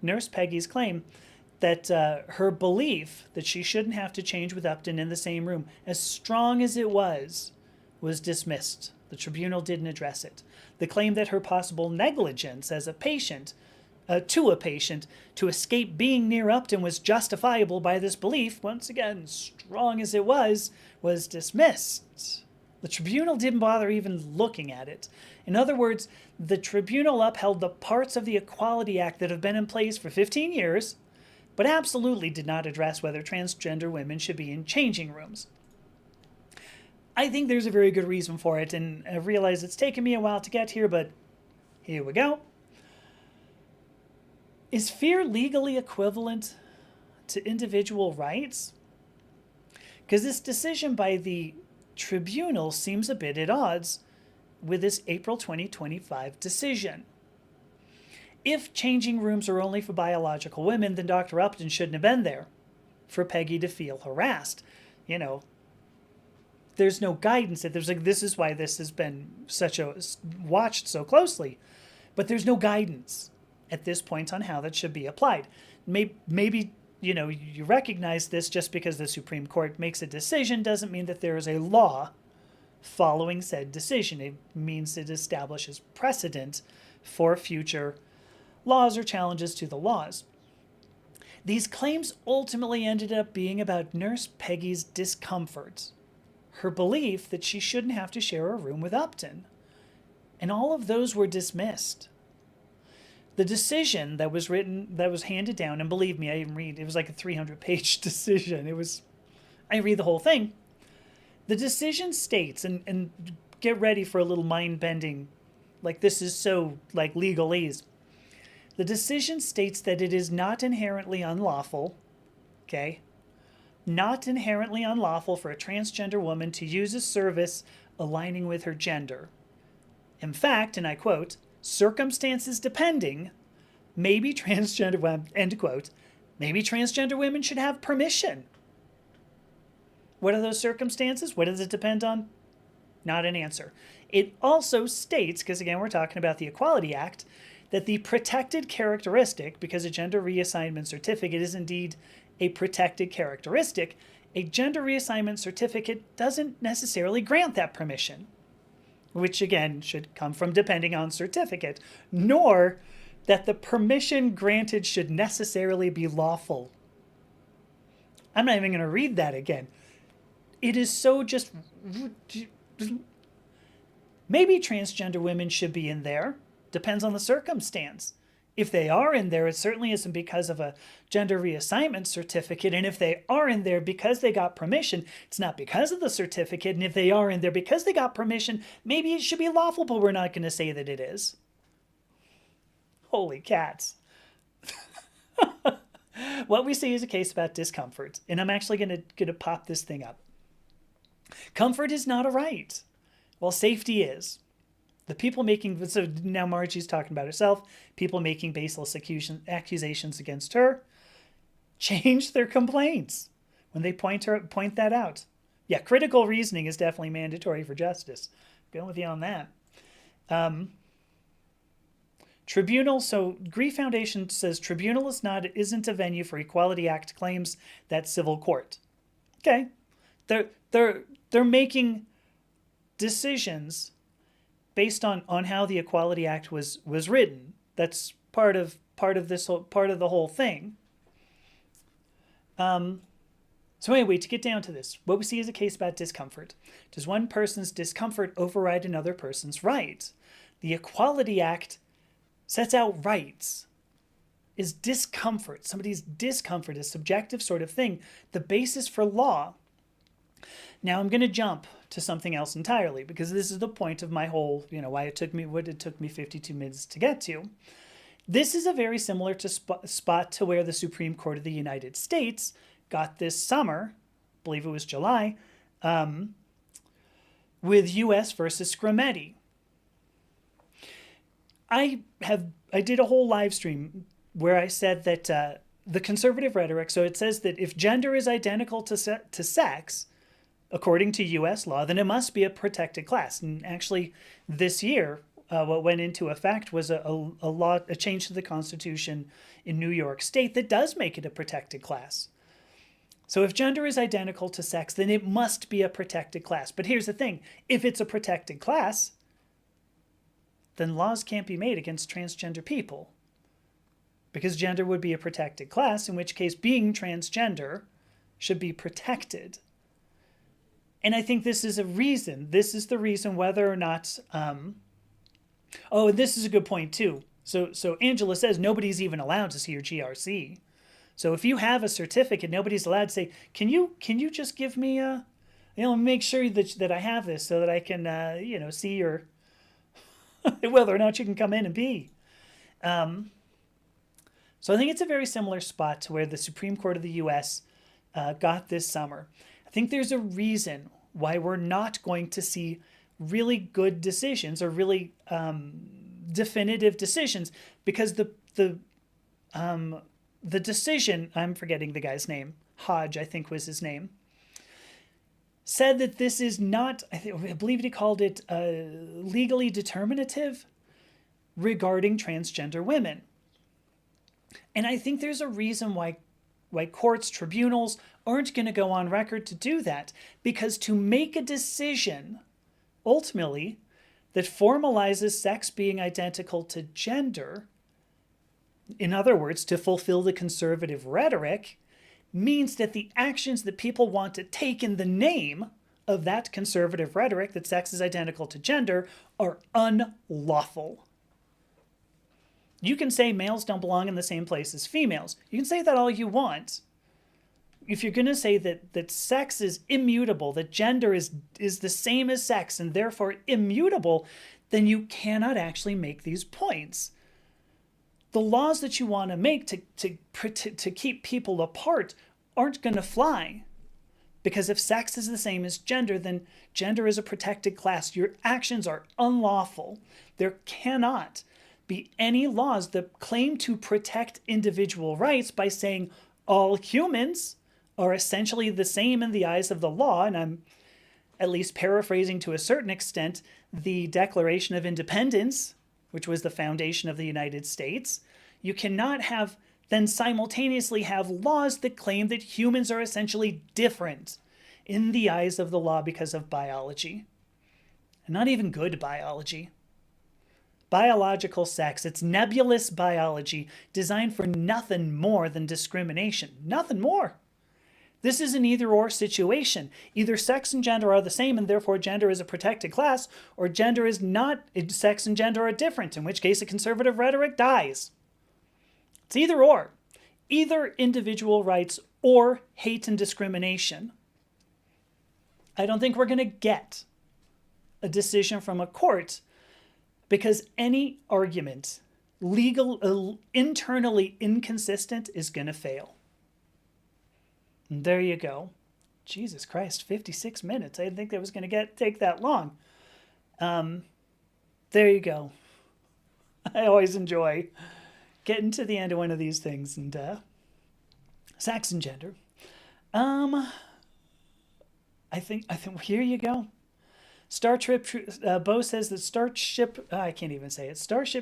Nurse Peggie's claim, that her belief that she shouldn't have to change with Upton in the same room, as strong as it was dismissed. The tribunal didn't address it. The claim that her possible negligence as a patient, to escape being near Upton was justifiable by this belief, once again, strong as it was dismissed. The tribunal didn't bother even looking at it. In other words, the tribunal upheld the parts of the Equality Act that have been in place for 15 years, but absolutely did not address whether transgender women should be in changing rooms. I think there's a very good reason for it, and I realize it's taken me a while to get here, but here we go. Is fear legally equivalent to individual rights? Because this decision by the tribunal seems a bit at odds with this April 2025 decision. If changing rooms are only for biological women, then Dr. Upton shouldn't have been there for Peggie to feel harassed. You know, there's no guidance. This is why this has been watched so closely, but there's no guidance at this point on how that should be applied. Maybe you recognize this. Just because the Supreme Court makes a decision doesn't mean that there is a law following said decision. It means it establishes precedent for future laws or challenges to the laws. These claims ultimately ended up being about Nurse Peggie's discomfort, her belief that she shouldn't have to share a room with Upton, and all of those were dismissed. The decision that was handed down, and believe me, I didn't read, it was like a 300-page decision. I read the whole thing. The decision states, and get ready for a little mind-bending, like this is so like legalese. The decision states that it is not inherently unlawful, okay? Not inherently unlawful for a transgender woman to use a service aligning with her gender. In fact, and I quote, circumstances depending, may be transgender, end quote, Maybe transgender women should have permission. What are those circumstances? What does it depend on? Not an answer. It also states, because again, we're talking about the Equality Act, that the protected characteristic, because a gender reassignment certificate is indeed a protected characteristic, a gender reassignment certificate doesn't necessarily grant that permission, which again should come from depending on certificate, nor that the permission granted should necessarily be lawful. I'm not even going to read that again. It is so just... Maybe transgender women should be in there. Depends on the circumstance. If they are in there, it certainly isn't because of a gender reassignment certificate. And if they are in there because they got permission, it's not because of the certificate. And if they are in there because they got permission, maybe it should be lawful, but we're not going to say that it is. Holy cats. What we see is a case about discomfort. And I'm actually going to pop this thing up. Comfort is not a right. Well, safety is. The people making, so now Margie's talking about herself, people making baseless accusations against her, change their complaints when they point that out. Yeah, critical reasoning is definitely mandatory for justice. Going with you on that. Tribunal, so Grief Foundation says tribunal isn't a venue for Equality Act claims, that's civil court. Okay. They're making decisions based on how the Equality Act was written. That's part of the whole thing. So anyway, to get down to this, what we see is a case about discomfort. Does one person's discomfort override another person's right? The Equality Act sets out rights. Is discomfort, somebody's discomfort, a subjective sort of thing, the basis for law? Now I'm going to jump to something else entirely, because this is the point of my whole, why it took me 52 minutes to get to. This is a very similar spot to where the Supreme Court of the United States got this summer, I believe it was July, with U.S. versus Scrametti. I did a whole live stream where I said that the conservative rhetoric, so it says that if gender is identical to sex, according to U.S. law, then it must be a protected class. And actually, this year, what went into effect was a change to the Constitution in New York State that does make it a protected class. So if gender is identical to sex, then it must be a protected class. But here's the thing. If it's a protected class, then laws can't be made against transgender people, because gender would be a protected class, in which case being transgender should be protected. And I think this is a reason. This is the reason whether or not... oh, and this is a good point, too. So Angela says nobody's even allowed to see your GRC. So if you have a certificate, nobody's allowed to say, can you just give me a... make sure that I have this so that I can, see your... whether or not you can come in and be. So I think it's a very similar spot to where the Supreme Court of the U.S. Got this summer. I think there's a reason why we're not going to see really good decisions or really definitive decisions, because the decision, I'm forgetting the guy's name, Hodge, I think was his name, said that this is not, I believe he called it legally determinative regarding transgender women. And I think there's a reason why courts, tribunals aren't going to go on record to do that, because to make a decision, ultimately, that formalizes sex being identical to gender, in other words, to fulfill the conservative rhetoric, means that the actions that people want to take in the name of that conservative rhetoric, that sex is identical to gender, are unlawful. You can say males don't belong in the same place as females. You can say that all you want. If you're going to say that sex is immutable, that gender is the same as sex and therefore immutable, then you cannot actually make these points. The laws that you want to make to keep people apart aren't going to fly. Because if sex is the same as gender, then gender is a protected class. Your actions are unlawful. There cannot be any laws that claim to protect individual rights by saying all humans are essentially the same in the eyes of the law. And I'm at least paraphrasing to a certain extent the Declaration of Independence, which was the foundation of the United States. You cannot have then simultaneously have laws that claim that humans are essentially different in the eyes of the law because of biology. And not even good biology. Biological sex. It's nebulous biology designed for nothing more than discrimination. Nothing more. This is an either-or situation. Either sex and gender are the same and therefore gender is a protected class, or gender is not, sex and gender are different, in which case a conservative rhetoric dies. It's either or. Either individual rights or hate and discrimination. I don't think we're going to get a decision from a court because any argument, legal, internally inconsistent, is going to fail. And there you go. Jesus Christ, 56 minutes. I didn't think that was going to take that long. There you go. I always enjoy getting to the end of one of these things. And sex and gender. I think here you go. Bo says that Starship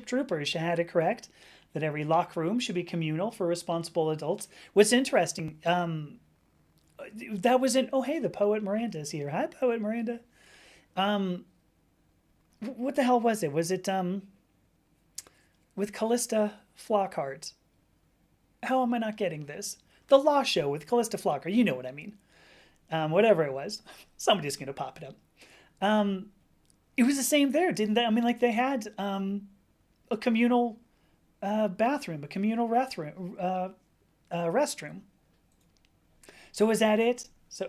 Troopers had it correct, that every locker room should be communal for responsible adults. What's interesting, that was the poet Miranda is here. Hi, poet Miranda. What the hell was it? Was it with Callista Flockhart? How am I not getting this? The Law Show with Callista Flockhart. You know what I mean. Whatever it was. Somebody's going to pop it up. It was the same there, didn't they? I mean, like they had a communal bathroom, a communal restroom. So was that it? So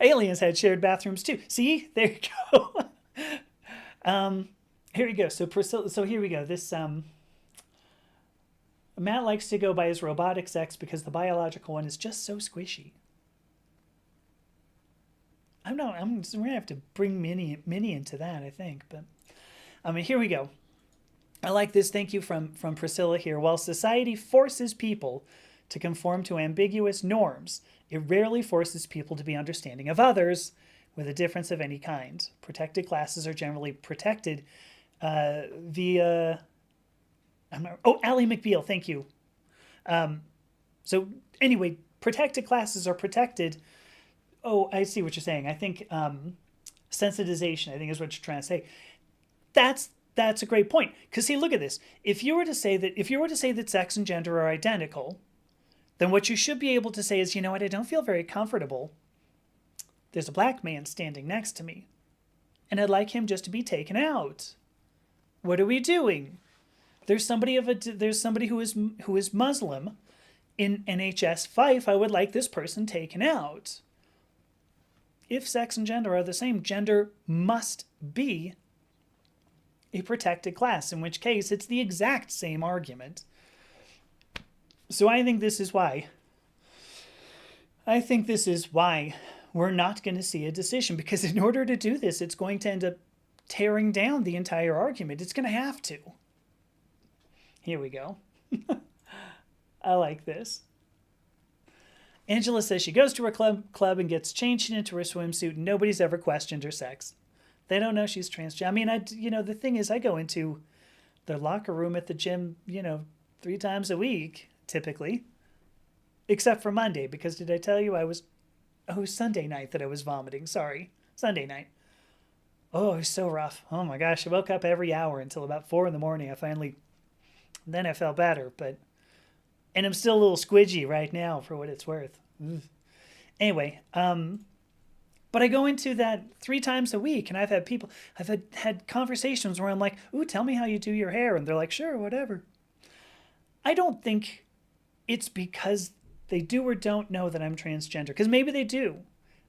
aliens had shared bathrooms too. See, there you go. Here we go. So Priscilla. So here we go. This Matt likes to go by his robotic sex because the biological one is just so squishy. We're gonna have to bring Minnie into that, I think. But here we go. I like this. Thank you from Priscilla here. While society forces people to conform to ambiguous norms, it rarely forces people to be understanding of others with a difference of any kind. Protected classes are generally protected via. Allie McBeal, thank you. So anyway, protected classes are protected. Oh, I see what you're saying. I think sensitization, I think is what you're trying to say. That's a great point. Because see, look at this. If you were to say that sex and gender are identical, then what you should be able to say is, you know what, I don't feel very comfortable. There's a black man standing next to me, and I'd like him just to be taken out. What are we doing? There's somebody who is Muslim in NHS Fife. I would like this person taken out. If sex and gender are the same, gender must be a protected class, in which case it's the exact same argument. So I think this is why we're not going to see a decision, because in order to do this, it's going to end up tearing down the entire argument. It's going to have to. Here we go. I like this. Angela says she goes to her club and gets changed into her swimsuit, and nobody's ever questioned her sex. They don't know she's transgender. I mean, the thing is, I go into the locker room at the gym, 3 times a week, typically. Except for Monday, because did I tell you it was Sunday night that I was vomiting. Sorry. Sunday night. Oh, it was so rough. Oh my gosh. I woke up every hour until about 4 a.m. Then I felt better, and I'm still a little squidgy right now for what it's worth. Anyway, but I go into that 3 times a week, and I've had conversations where I'm like, ooh, tell me how you do your hair. And they're like, sure, whatever. I don't think it's because they do or don't know that I'm transgender, because maybe they do.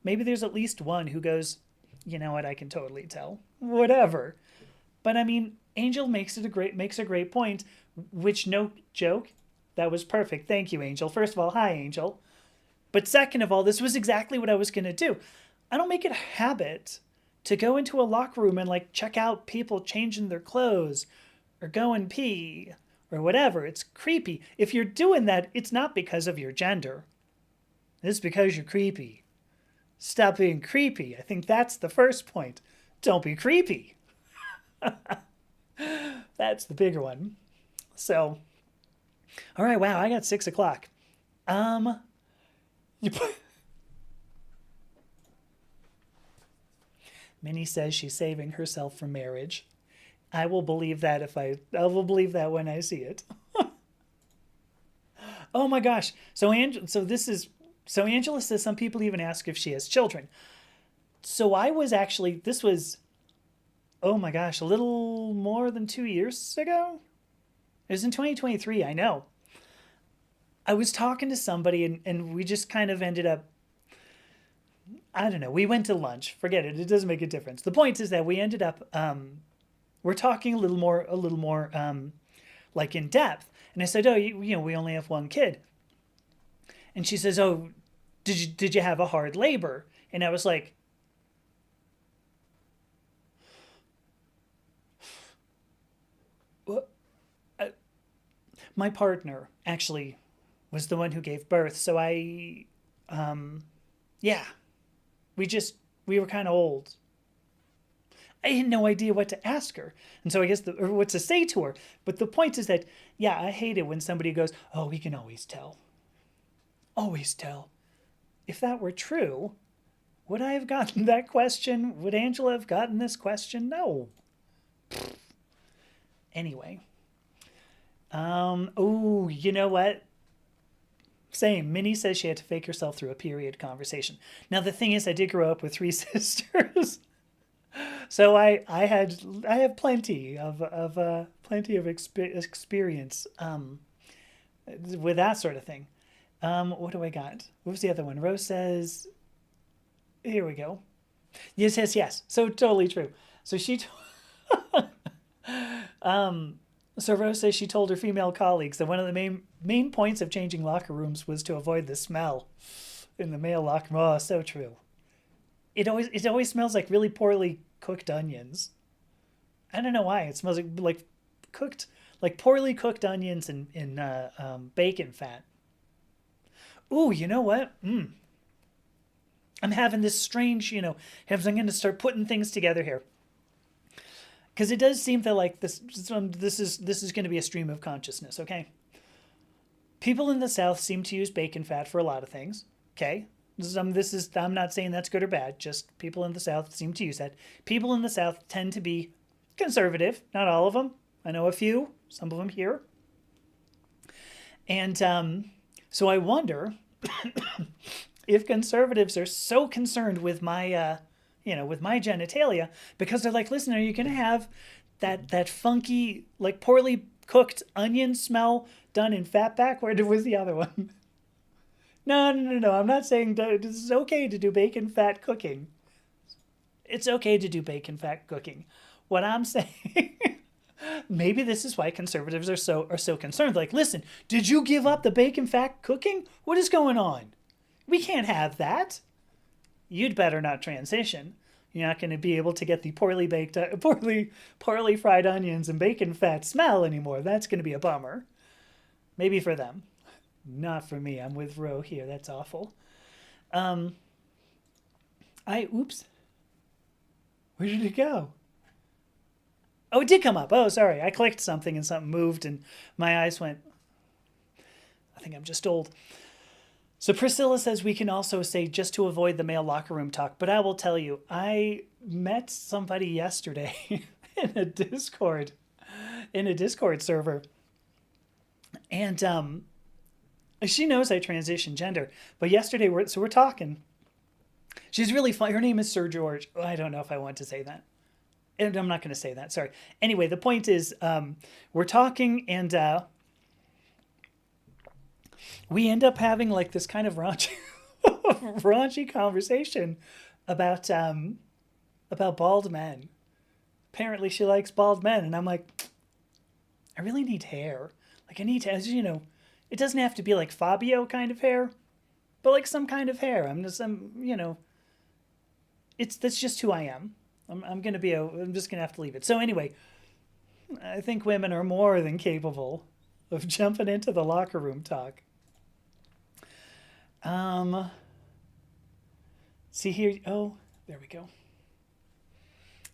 Maybe there's at least one who goes, you know what, I can totally tell. Whatever. But I mean, Angel makes a great point, which, no joke, that was perfect. Thank you, Angel. First of all, hi, Angel. But second of all, this was exactly what I was going to do. I don't make it a habit to go into a locker room and check out people changing their clothes or go and pee or whatever. It's creepy. If you're doing that, it's not because of your gender. It's because you're creepy. Stop being creepy. I think that's the first point. Don't be creepy. That's the bigger one. So, all right, wow, I got 6 o'clock. You put... Minnie says she's saving herself for marriage. I will believe that I will believe that when I see it. Oh my gosh. So Angela says some people even ask if she has children. So this was, oh my gosh, a little more than 2 years ago. It was in 2023, I know. I was talking to somebody and we just kind of ended up, I don't know, we went to lunch. Forget it. It doesn't make a difference. The point is that we ended up, we're talking a little more, like in depth. And I said, oh, we only have one kid. And she says, oh, did you have a hard labor? And I was like, what? My partner actually was the one who gave birth. So yeah, we were kind of old. I had no idea what to ask her. And so I guess, or what to say to her. But the point is that, yeah, I hate it when somebody goes, oh, we can always tell. Always tell. If that were true, would I have gotten that question? Would Angela have gotten this question? No. Anyway. Oh, you know what? Same. Minnie says she had to fake herself through a period conversation. Now, the thing is, I did grow up with 3 sisters. So I have plenty of experience with that sort of thing. What do I got? What was the other one? Rose says, here we go. Yes, yes, yes. So totally true. So so Rose says she told her female colleagues that one of the main points of changing locker rooms was to avoid the smell in the male locker room. Oh, so true. It always smells like really poorly cooked onions. I don't know why. It smells like poorly cooked onions in bacon fat. Ooh, you know what? I'm having this strange, I'm going to start putting things together here. Because it does seem that like this is going to be a stream of consciousness, okay? People in the South seem to use bacon fat for a lot of things, okay? I'm not saying that's good or bad, just people in the South seem to use that. People in the South tend to be conservative, not all of them. I know a few, some of them here. And so I wonder if conservatives are so concerned with my, with my genitalia, because they're like, listen, are you going to have that funky, like poorly cooked onion smell done in fatback? Or was the other one? No. I'm not saying it's okay to do bacon fat cooking. It's okay to do bacon fat cooking. What I'm saying, maybe this is why conservatives are so concerned. Like, listen, did you give up the bacon fat cooking? What is going on? We can't have that. You'd better not transition. You're not going to be able to get the poorly baked, poorly fried onions and bacon fat smell anymore. That's going to be a bummer. Maybe for them. Not for me. I'm with Ro here. That's awful. Oops. Where did it go? Oh, it did come up. Oh, sorry. I clicked something and something moved and my eyes went, I think I'm just old. So Priscilla says we can also say just to avoid the male locker room talk. But I will tell you, I met somebody yesterday in a Discord server. And she knows I transition gender. But yesterday, we're talking. She's really fun. Her name is Sir George. I don't know if I want to say that. And I'm not going to say that. Sorry. Anyway, the point is, we're talking and we end up having like this kind of raunchy conversation about bald men. Apparently she likes bald men. And I'm like, I really need hair. Like I need to, it doesn't have to be like Fabio kind of hair, but like some kind of hair. That's just who I am. I'm just gonna have to leave it. So anyway, I think women are more than capable of jumping into the locker room talk. Um, see here. Oh, there we go.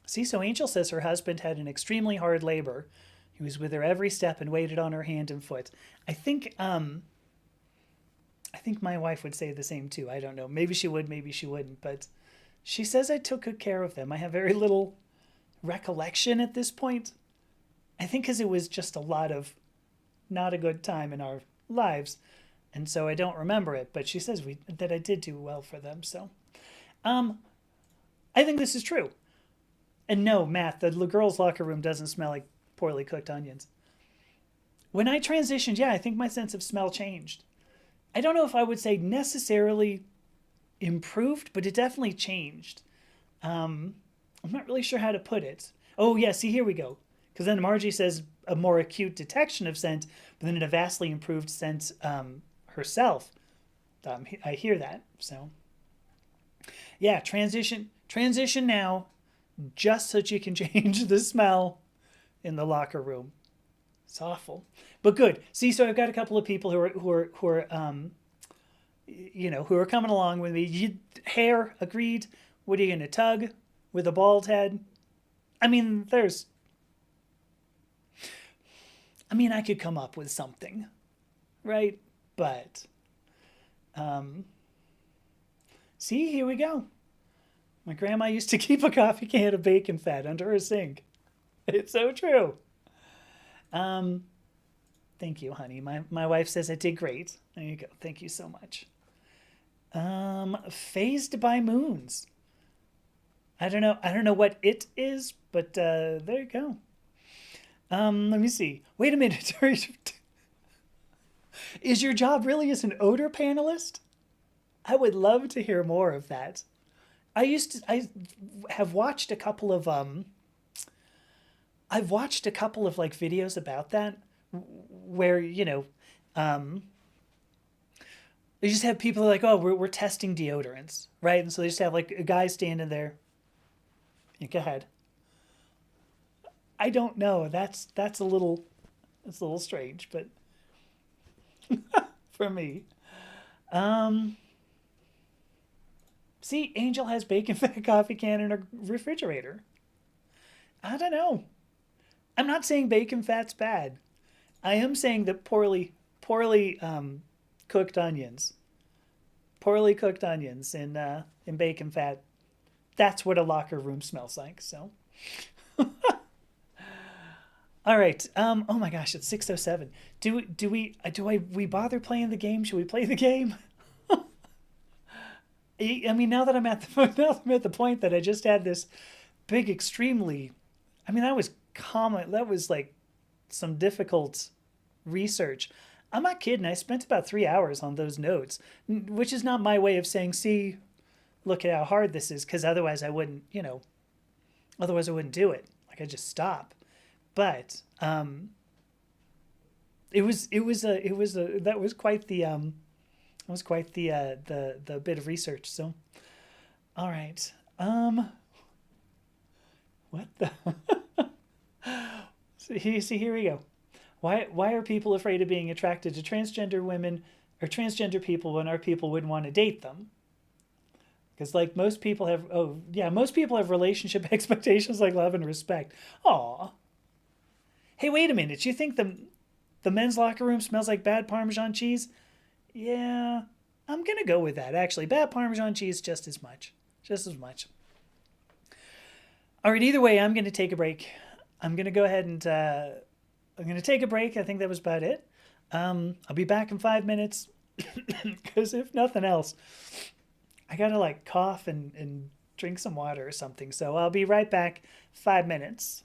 See, so Angel says her husband had an extremely hard labor. He was with her every step and waited on her hand and foot. I think I think my wife would say the same too. I don't know. Maybe she would, maybe she wouldn't, but she says I took good care of them. I have very little recollection at this point. I think because it was just a lot of not a good time in our lives, and so I don't remember it. But she says that I did do well for them. So, um, I think this is true. And no, Matt, the girls' locker room doesn't smell like poorly cooked onions. When I transitioned, yeah, I think my sense of smell changed. I don't know if I would say necessarily improved, but it definitely changed. I'm not really sure how to put it. Oh, yeah, see, here we go. Because then Margie says a more acute detection of scent, but then a vastly improved scent herself. I hear that. So, yeah, transition now, just so that you can change the smell in the locker room. It's awful, but good. See, so I've got a couple of people who are coming along with me. Hair, agreed. What are you gonna tug with a bald head? I mean, I could come up with something, right? But see, here we go. My grandma used to keep a coffee can of bacon fat under her sink. It's so true. Um, Thank you, honey. My wife says I did great. There you go. Thank you so much. Phased by moons. I don't know what it is, but there you go. Let me see. Wait a minute. Is your job really as an odor panelist? I would love to hear more of that. I have watched a couple of I've watched a couple of like videos about that where they just have people like, oh, we're testing deodorants, right? And so they just have like a guy standing there. Yeah, go ahead. I don't know. That's a little strange, but for me. Um, See, Angel has bacon fat coffee can in her refrigerator. I don't know. I'm not saying bacon fat's bad. I am saying that poorly cooked onions, poorly cooked onions in bacon fat. That's what a locker room smells like. So, all right. Oh my gosh, it's 6:07. Do we bother playing the game? Should we play the game? I mean, now that I'm at the now that I'm at the point that I just had this big, extremely. I mean, that was common. That was like some difficult research. I'm not kidding. I spent about 3 hours on those notes, which is not my way of saying, see, look at how hard this is, because otherwise I wouldn't do it. Like I just stop. But it was quite the bit of research. So all right, what the see here we go. Why are people afraid of being attracted to transgender women or transgender people when our people wouldn't want to date them? Because like most people have relationship expectations like love and respect. Aw. Hey, wait a minute. You think the men's locker room smells like bad Parmesan cheese? Yeah, I'm gonna go with that. Actually, bad Parmesan cheese just as much, just as much. All right. Either way, I'm gonna take a break. I'm gonna go ahead and I'm gonna take a break. I think that was about it. I'll be back in 5 minutes because if nothing else, I gotta like cough and drink some water or something. So I'll be right back. 5 minutes.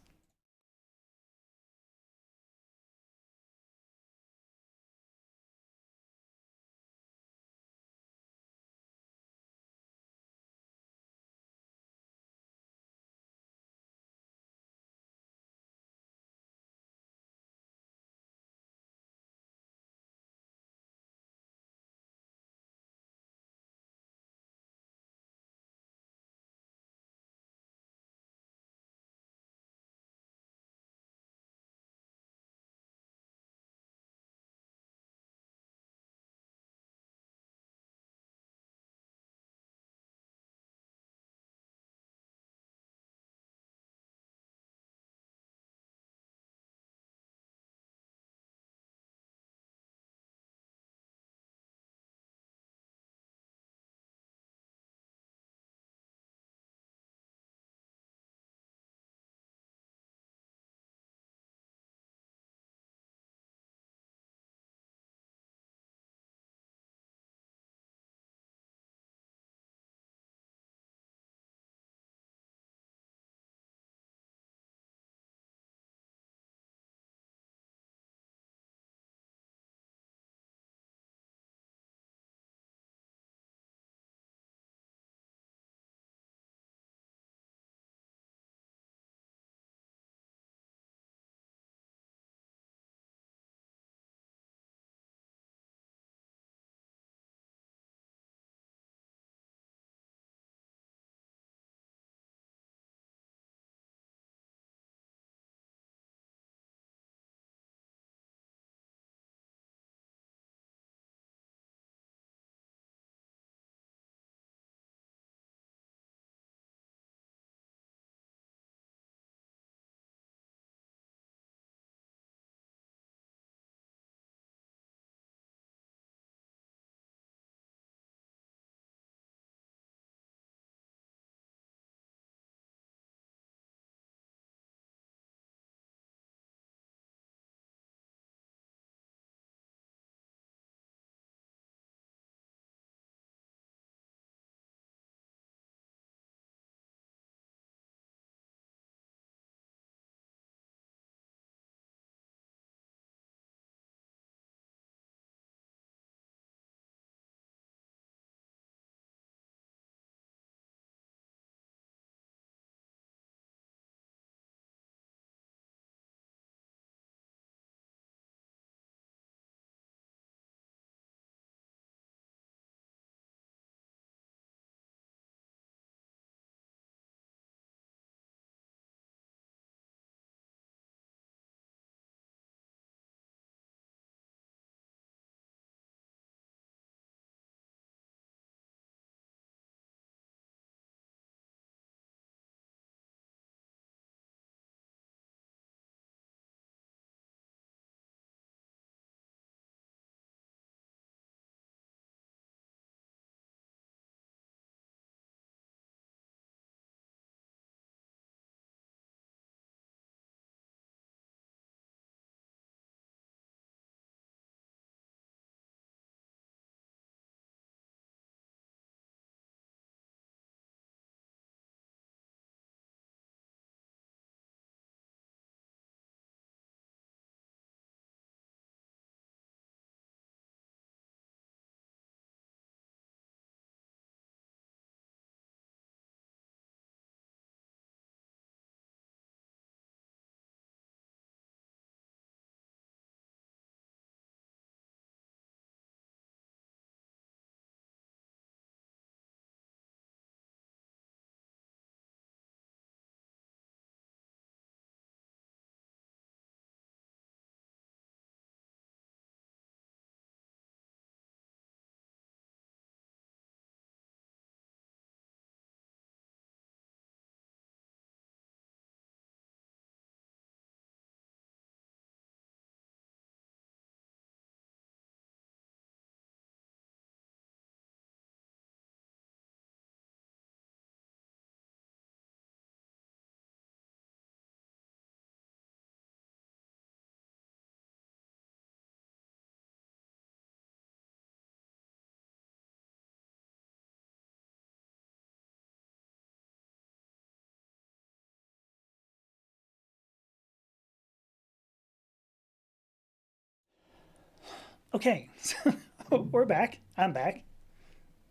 Okay, so we're back. I'm back.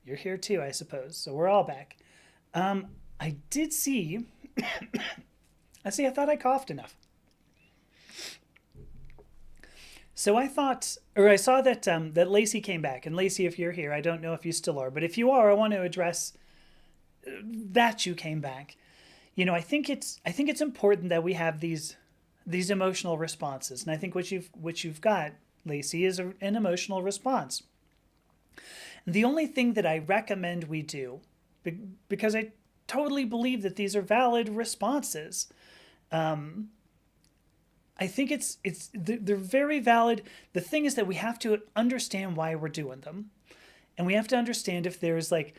You're here too, I suppose. So we're all back. I did see. I thought I coughed enough. So I thought, or I saw that that Lacey came back. And Lacey, if you're here, I don't know if you still are, but if you are, I want to address that you came back. I think it's important that we have these emotional responses, and I think what you've got, Lacey, is an emotional response. The only thing that I recommend we do, because I totally believe that these are valid responses. I think they're very valid. The thing is that we have to understand why we're doing them, and we have to understand if there's like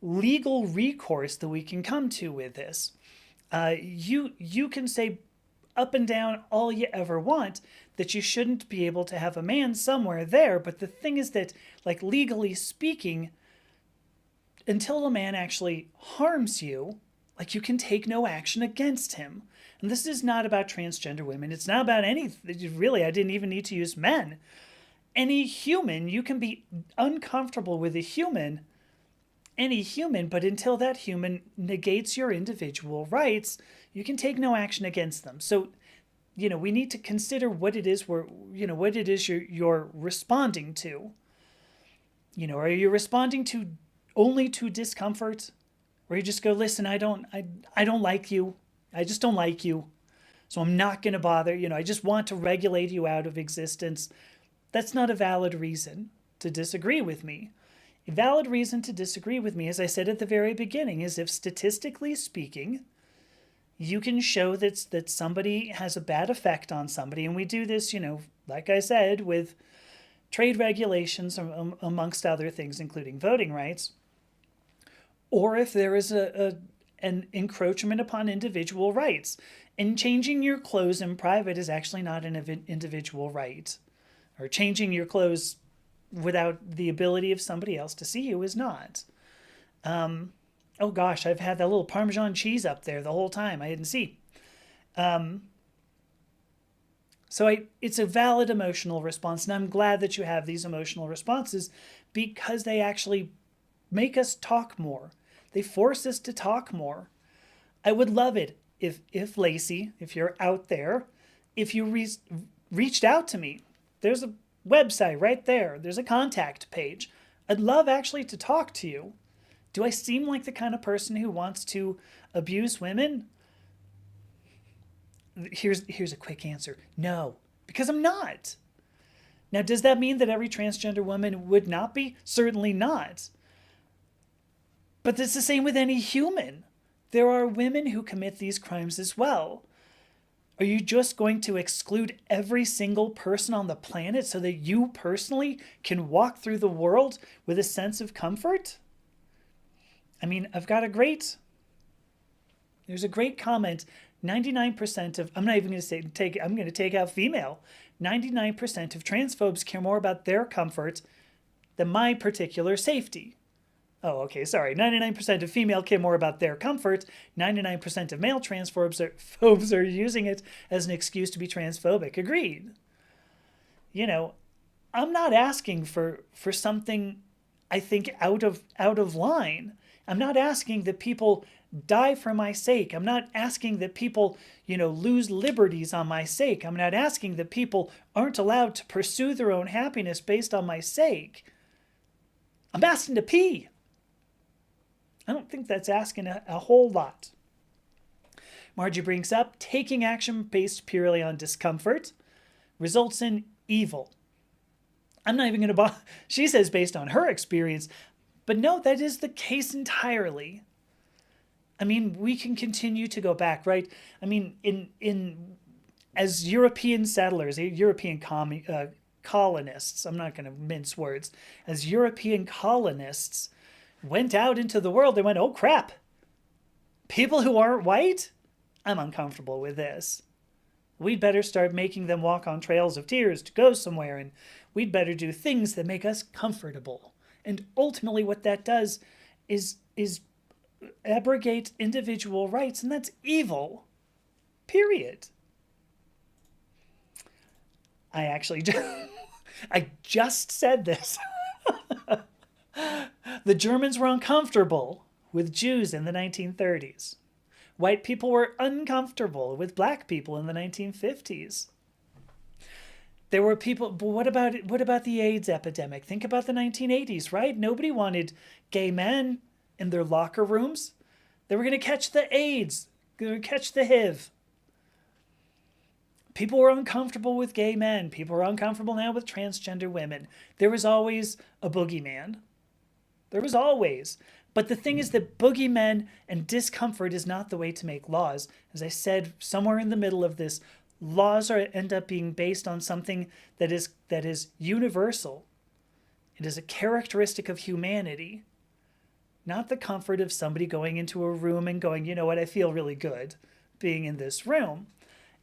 legal recourse that we can come to with this. You can say up and down all you ever want that you shouldn't be able to have a man somewhere there, but the thing is that, like, legally speaking, until a man actually harms you, like, you can take no action against him. And this is not about transgender women. It's not about any, really, I didn't even need to use men. Any human, you can be uncomfortable with a human, any human, but until that human negates your individual rights, you can take no action against them. So, we need to consider what it is you're responding to. Are you responding to only to discomfort? Or you just go, listen, I don't like you. I just don't like you. So I'm not going to bother. I just want to regulate you out of existence. That's not a valid reason to disagree with me. A valid reason to disagree with me, as I said at the very beginning, is if statistically speaking, you can show that somebody has a bad effect on somebody. And we do this, like I said, with trade regulations, amongst other things, including voting rights. Or if there is an encroachment upon individual rights. And changing your clothes in private is actually not an individual right. Or changing your clothes without the ability of somebody else to see you is not. Oh gosh, I've had that little Parmesan cheese up there the whole time. I didn't see. So it's a valid emotional response, and I'm glad that you have these emotional responses because they actually make us talk more. They force us to talk more. I would love it if Lacey, if you're out there, if you reached out to me. There's a website right there. There's a contact page. I'd love actually to talk to you. Do I seem like the kind of person who wants to abuse women? Here's a quick answer. No, because I'm not. Now, does that mean that every transgender woman would not be? Certainly not. But it's the same with any human. There are women who commit these crimes as well. Are you just going to exclude every single person on the planet so that you personally can walk through the world with a sense of comfort? I mean, there's a great comment. 99% of, I'm not even going to say I'm going to take out female. 99% of transphobes care more about their comfort than my particular safety. Oh, okay, sorry. 99% of female care more about their comfort. 99% of male transphobes are using it as an excuse to be transphobic. Agreed. I'm not asking for something I think out of line. I'm not asking that people die for my sake. I'm not asking that people, lose liberties on my sake. I'm not asking that people aren't allowed to pursue their own happiness based on my sake. I'm asking to pee. I don't think that's asking a whole lot. Margie brings up taking action based purely on discomfort results in evil. I'm not even going to bother. She says based on her experience, but no, that is the case entirely. I mean, we can continue to go back, right? I mean, in as European settlers, European colonists, I'm not going to mince words, as European colonists went out into the world, they went, oh crap, people who aren't white? I'm uncomfortable with this. We'd better start making them walk on trails of tears to go somewhere, and we'd better do things that make us comfortable. And ultimately what that does is abrogate individual rights, and that's evil. Period. I actually I just said this. The Germans were uncomfortable with Jews in the 1930s. White people were uncomfortable with black people in the 1950s. There were people, but what about the AIDS epidemic? Think about the 1980s, right? Nobody wanted gay men in their locker rooms. They were going to catch the AIDS, going to catch the HIV. People were uncomfortable with gay men. People are uncomfortable now with transgender women. There was always a boogeyman. There was always. But the thing is that boogeymen and discomfort is not the way to make laws. As I said, somewhere in the middle of this, laws end up being based on something that is universal. It is a characteristic of humanity, not the comfort of somebody going into a room and going, you know what, I feel really good being in this room.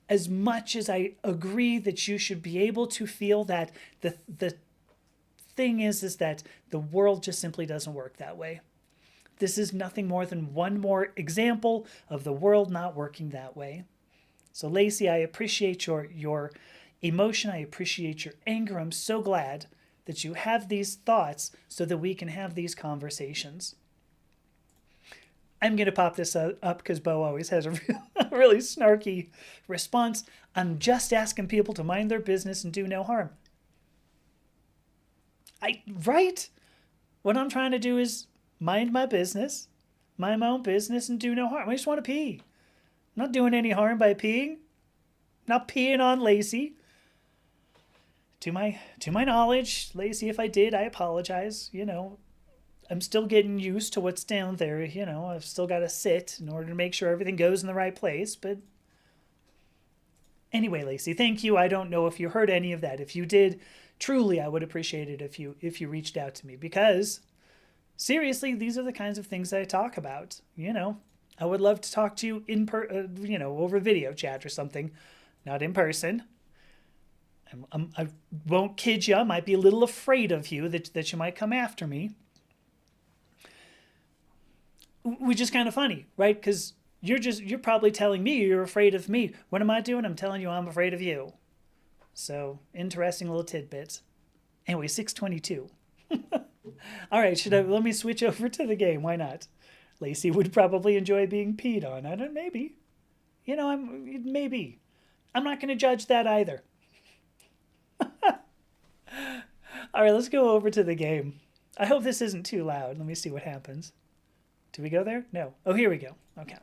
As much as I agree that you should be able to feel that, the thing is that the world just simply doesn't work that way. This is nothing more than one more example of the world not working that way. So Lacey, I appreciate your emotion. I appreciate your anger. I'm so glad that you have these thoughts so that we can have these conversations. I'm going to pop this up because Bo always has a really snarky response. I'm just asking people to mind their business and do no harm. Right? What I'm trying to do is mind my business, mind my own business, and do no harm. I just want to pee. I'm not doing any harm by peeing. I'm not peeing on Lacey. To my knowledge, Lacey, if I did, I apologize. You know, I'm still getting used to what's down there. You know, I've still got to sit in order to make sure everything goes in the right place. But anyway, Lacey, thank you. I don't know if you heard any of that. If you did, truly, I would appreciate it if you reached out to me, because seriously, these are the kinds of things that I talk about. You know, I would love to talk to you over video chat or something, not in person. I won't kid you. I might be a little afraid of you, that you might come after me. Which is kind of funny, right? Because you're probably telling me you're afraid of me. What am I doing? I'm telling you I'm afraid of you. So, interesting little tidbits. Anyway, 622. All right, let me switch over to the game. Why not? Lacey would probably enjoy being peed on. I don't, maybe. You know, maybe. I'm not going to judge that either. All right, let's go over to the game. I hope this isn't too loud. Let me see what happens. Do we go there? No. Oh, here we go. Okay.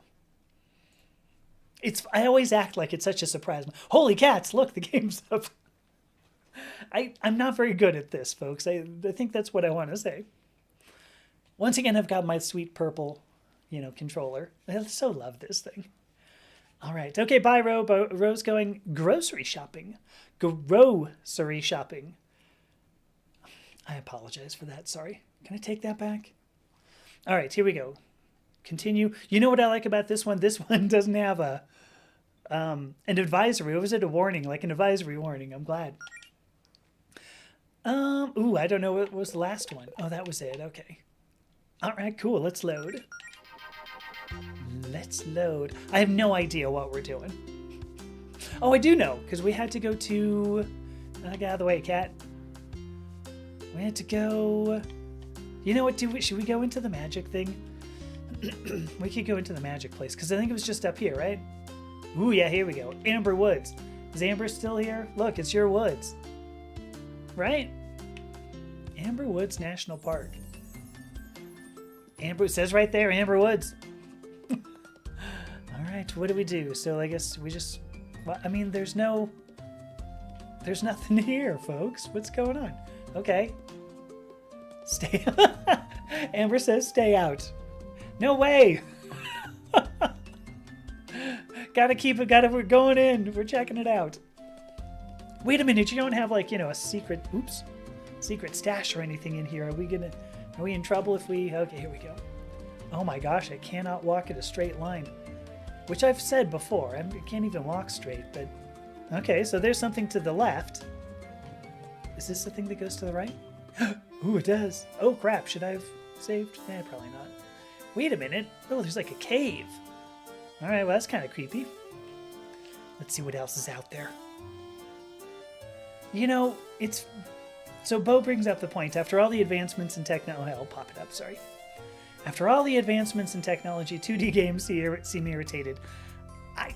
I always act like it's such a surprise. Holy cats, look, the game's up. I'm not very good at this, folks. I think that's what I want to say. Once again, I've got my sweet purple, controller. I so love this thing. All right. Okay, bye, Ro. Ro's going grocery shopping. Grocery shopping. I apologize for that. Sorry. Can I take that back? All right, here we go. Continue. You know what I like about this one? This one doesn't have an advisory. Or was it a warning? Like an advisory warning. I'm glad. I don't know what was the last one. Oh, that was it. Okay. All right, cool. Let's load. Let's load. I have no idea what we're doing. Oh, I do know, because we had to go to... get out of the way, cat. We had to go... You know what? Should we go into the magic thing? We could go into the magic place, because I think it was just up here, right? Ooh, yeah, here we go. Amber Woods. Is Amber still here? Look, it's your woods. Right? Amber Woods National Park. Amber, it says right there, Amber Woods. All right, what do we do? So I guess we just... Well, I mean, there's nothing here, folks. What's going on? Okay. Stay. Amber says stay out. No way. We're going in. We're checking it out. Wait a minute. You don't have a secret stash or anything in here. Are we in trouble if we... Okay, here we go. Oh my gosh, I cannot walk at a straight line. Which I've said before. I can't even walk straight, but... Okay, so there's something to the left. Is this the thing that goes to the right? Ooh, it does. Oh, crap. Should I have saved? Probably not. Wait a minute. Oh, there's like a cave. All right, well, that's kind of creepy. Let's see what else is out there. So Bo brings up the point. After all the advancements in technology... I'll pop it up, sorry. After all the advancements in technology, 2D games seem irritated. I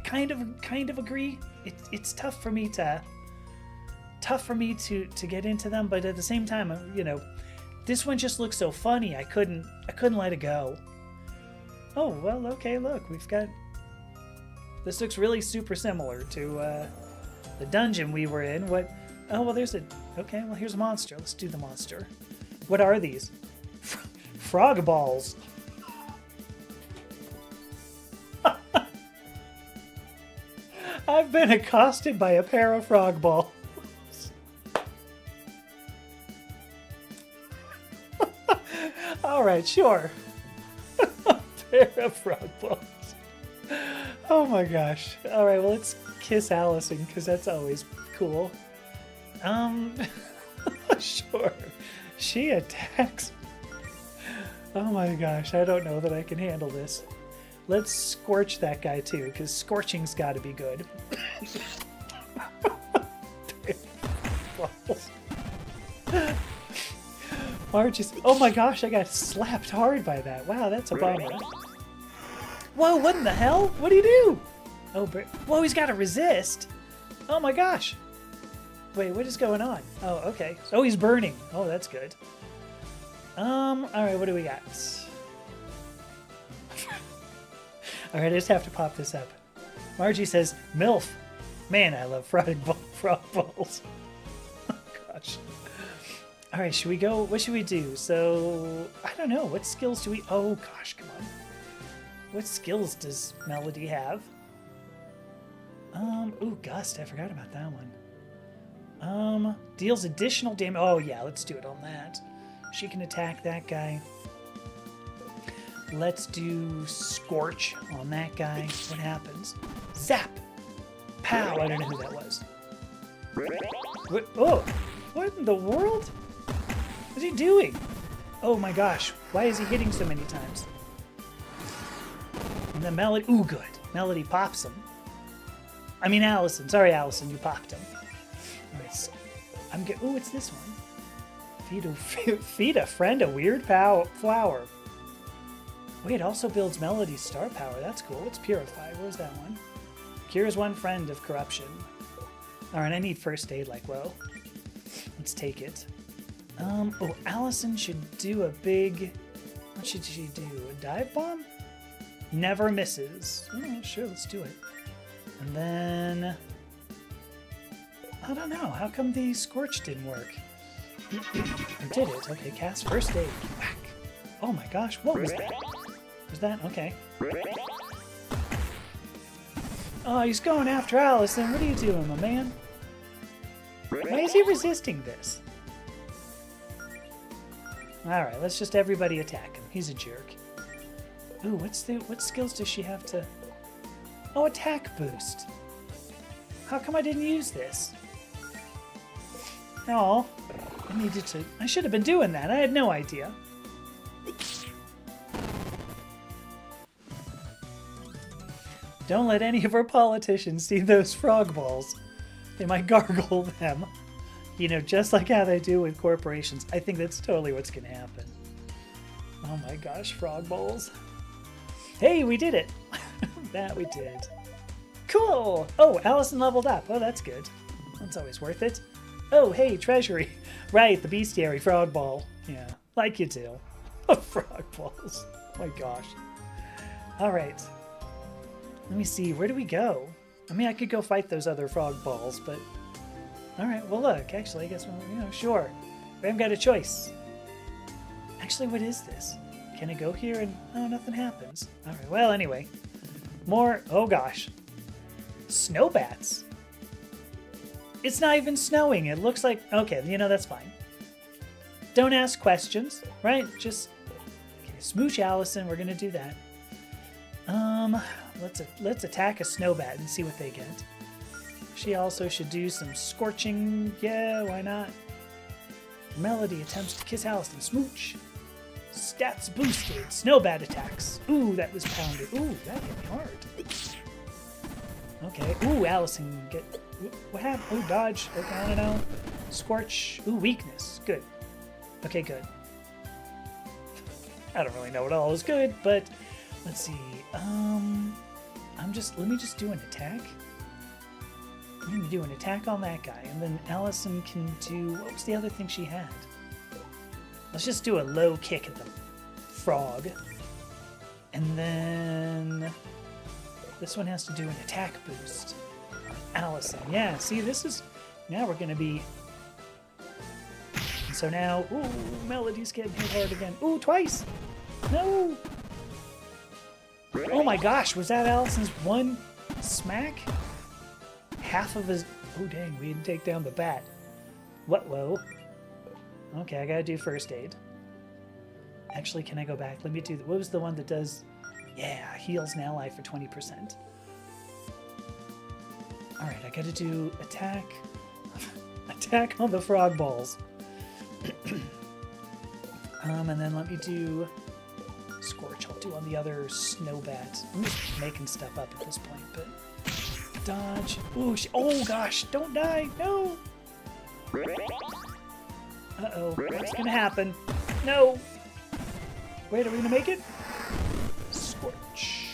kind of agree. It's tough for me to get into them, but at the same time, you know, this one just looks so funny. I couldn't let it go. Oh, well, okay, look, we've got... This looks really super similar to the dungeon we were in. What? Oh, well, there's a... Okay, well, here's a monster. Let's do the monster. What are these? Frog balls. I've been accosted by a pair of frog balls. All right, sure. Pair of frog balls. Oh my gosh. All right, well, let's kiss Allison because that's always cool. Sure. She attacks. Oh my gosh, I don't know that I can handle this. Let's scorch that guy too, because scorching's got to be good. Marge's... Oh my gosh, I got slapped hard by that. Wow, that's a bummer. Whoa, what in the hell? What do you do? Oh, whoa, he's got to resist. Oh my gosh. Wait, what is going on? Oh, okay. Oh, he's burning. Oh, that's good. All right, what do we got? All right, I just have to pop this up. Margie says, MILF. Man, I love frog balls. Oh, gosh. All right, should we go? What should we do? So, I don't know. What skills do we... Oh, gosh, come on. What skills does Melody have? Ooh, Gust. I forgot about that one. Deals additional damage. Oh, yeah, let's do it on that. She can attack that guy. Let's do Scorch on that guy. What happens? Zap! Pow! I don't know who that was. What? Oh! What in the world? What's he doing? Oh my gosh. Why is he hitting so many times? And then Melody... Ooh, good. Melody pops him. I mean, Allison. Sorry, Allison. You popped him. Right. I'm good. Ooh, it's this one. Feed a friend a weird flower. Wait, it also builds Melody's star power. That's cool. It's Purify. Where's that one? Cures one friend of corruption. Alright, I need first aid like well. Let's take it. Oh, Allison should do a big... What should she do? A dive bomb? Never misses. Sure, let's do it. And then... I don't know. How come the Scorch didn't work? Or did it? Okay, cast first aid. Whack. Oh my gosh, what was that? Was that? Okay. Oh, he's going after Allison. What are you doing, my man? Why is he resisting this? Alright, let's just everybody attack him. He's a jerk. Ooh, what skills does she have to... Oh, attack boost. How come I didn't use this? Oh, I should have been doing that. I had no idea. Don't let any of our politicians see those frog balls. They might gargle them. You know, just like how they do with corporations. I think that's totally what's going to happen. Oh my gosh, frog balls. Hey, we did it. That we did. Cool. Oh, Allison leveled up. Oh, that's good. That's always worth it. Oh, hey, treasury. Right, the bestiary frog ball. Yeah, like you do. Frog balls. Oh my gosh. All right. Let me see. Where do we go? I mean, I could go fight those other frog balls, but... All right, well, look. Actually, I guess, sure. We haven't got a choice. Actually, what is this? Can I go here and... Oh, nothing happens. All right, well, anyway. More... Oh, gosh. Snow bats. It's not even snowing. It looks like... Okay, that's fine. Don't ask questions, right? Just... Okay, smooch Allison. We're going to do that. Let's attack a snowbat and see what they get. She also should do some scorching. Yeah, why not? Melody attempts to kiss Allison. Smooch. Stats boosted. Snowbat attacks. Ooh, that was pounded. Ooh, that hit me hard. Okay. Ooh, Allison get... What happened? Oh, dodge. Okay, I don't know. Scorch. Ooh, weakness. Good. Okay, good. I don't really know what all is good, but let's see. Let me just do an attack. I'm going to do an attack on that guy, and then Allison can do, what was the other thing she had? Let's just do a low kick at the frog. And then this one has to do an attack boost on Allison. Yeah, see, this is, now we're going to be, and so now, ooh, Melody's getting hit hard again. Ooh, twice! No! Oh my gosh, was that Allison's one smack? Half of his... Oh dang, we didn't take down the bat. What? Whoa. Okay, I gotta do first aid. Actually, can I go back? Let me do... What was the one that does... Yeah, heals an ally for 20%. Alright, I gotta do attack... attack on the frog balls. And then let me do... Scorch, I'll do on the other snow bat. I'm just making stuff up at this point, but... Dodge. Ooh, oh gosh, don't die. No. Uh-oh, what's gonna happen? No. Wait, are we gonna make it? Scorch.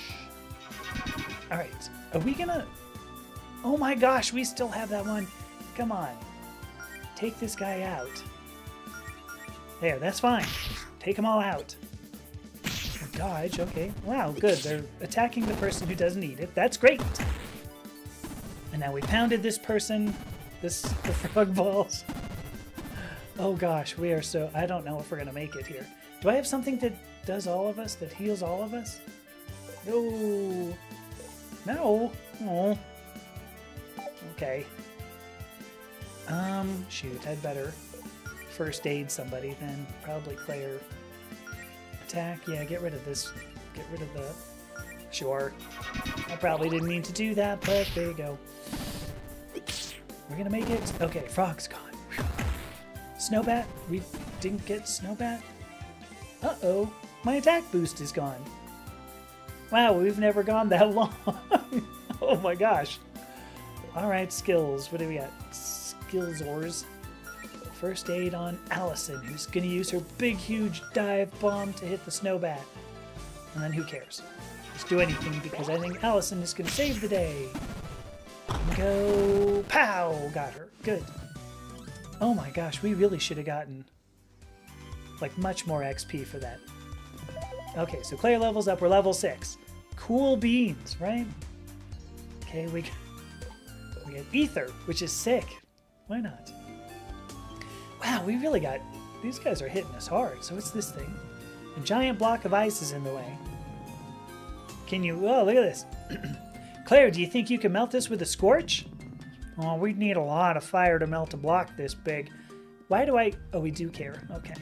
Alright, are we gonna... Oh my gosh, we still have that one. Come on. Take this guy out. There, that's fine. Take them all out. Dodge, okay. Wow, good. They're attacking the person who doesn't eat it. That's great. And now we pounded this person, the frog balls. Oh gosh, we are so... I don't know if we're going to make it here. Do I have something that does all of us, that heals all of us? No. No. Oh. Okay. Shoot, I'd better first aid somebody then. Probably Claire. Attack, yeah, get rid of this. Get rid of the... Sure. I probably didn't mean to do that, but there you go. We're gonna make it. Okay, frog's gone. Whew. Snowbat? We didn't get Snowbat? Uh-oh. My attack boost is gone. Wow, we've never gone that long. Oh my gosh. Alright, skills. What do we got? Skills ors. First aid on Allison, who's gonna use her big, huge dive bomb to hit the Snowbat. And then who cares? Just do anything because I think Allison is gonna save the day. And go... Pow! Got her. Good. Oh my gosh, we really should have gotten like much more XP for that. Okay, so Claire levels up. We're level 6. Cool beans, right? Okay, we get Ether, which is sick. Why not? Wow, we really got... These guys are hitting us hard. So what's this thing? A giant block of ice is in the way. Can you... Oh, look at this. Claire, do you think you can melt this with a scorch? Oh, we'd need a lot of fire to melt a block this big. Why do I... Oh, we do care. Okay.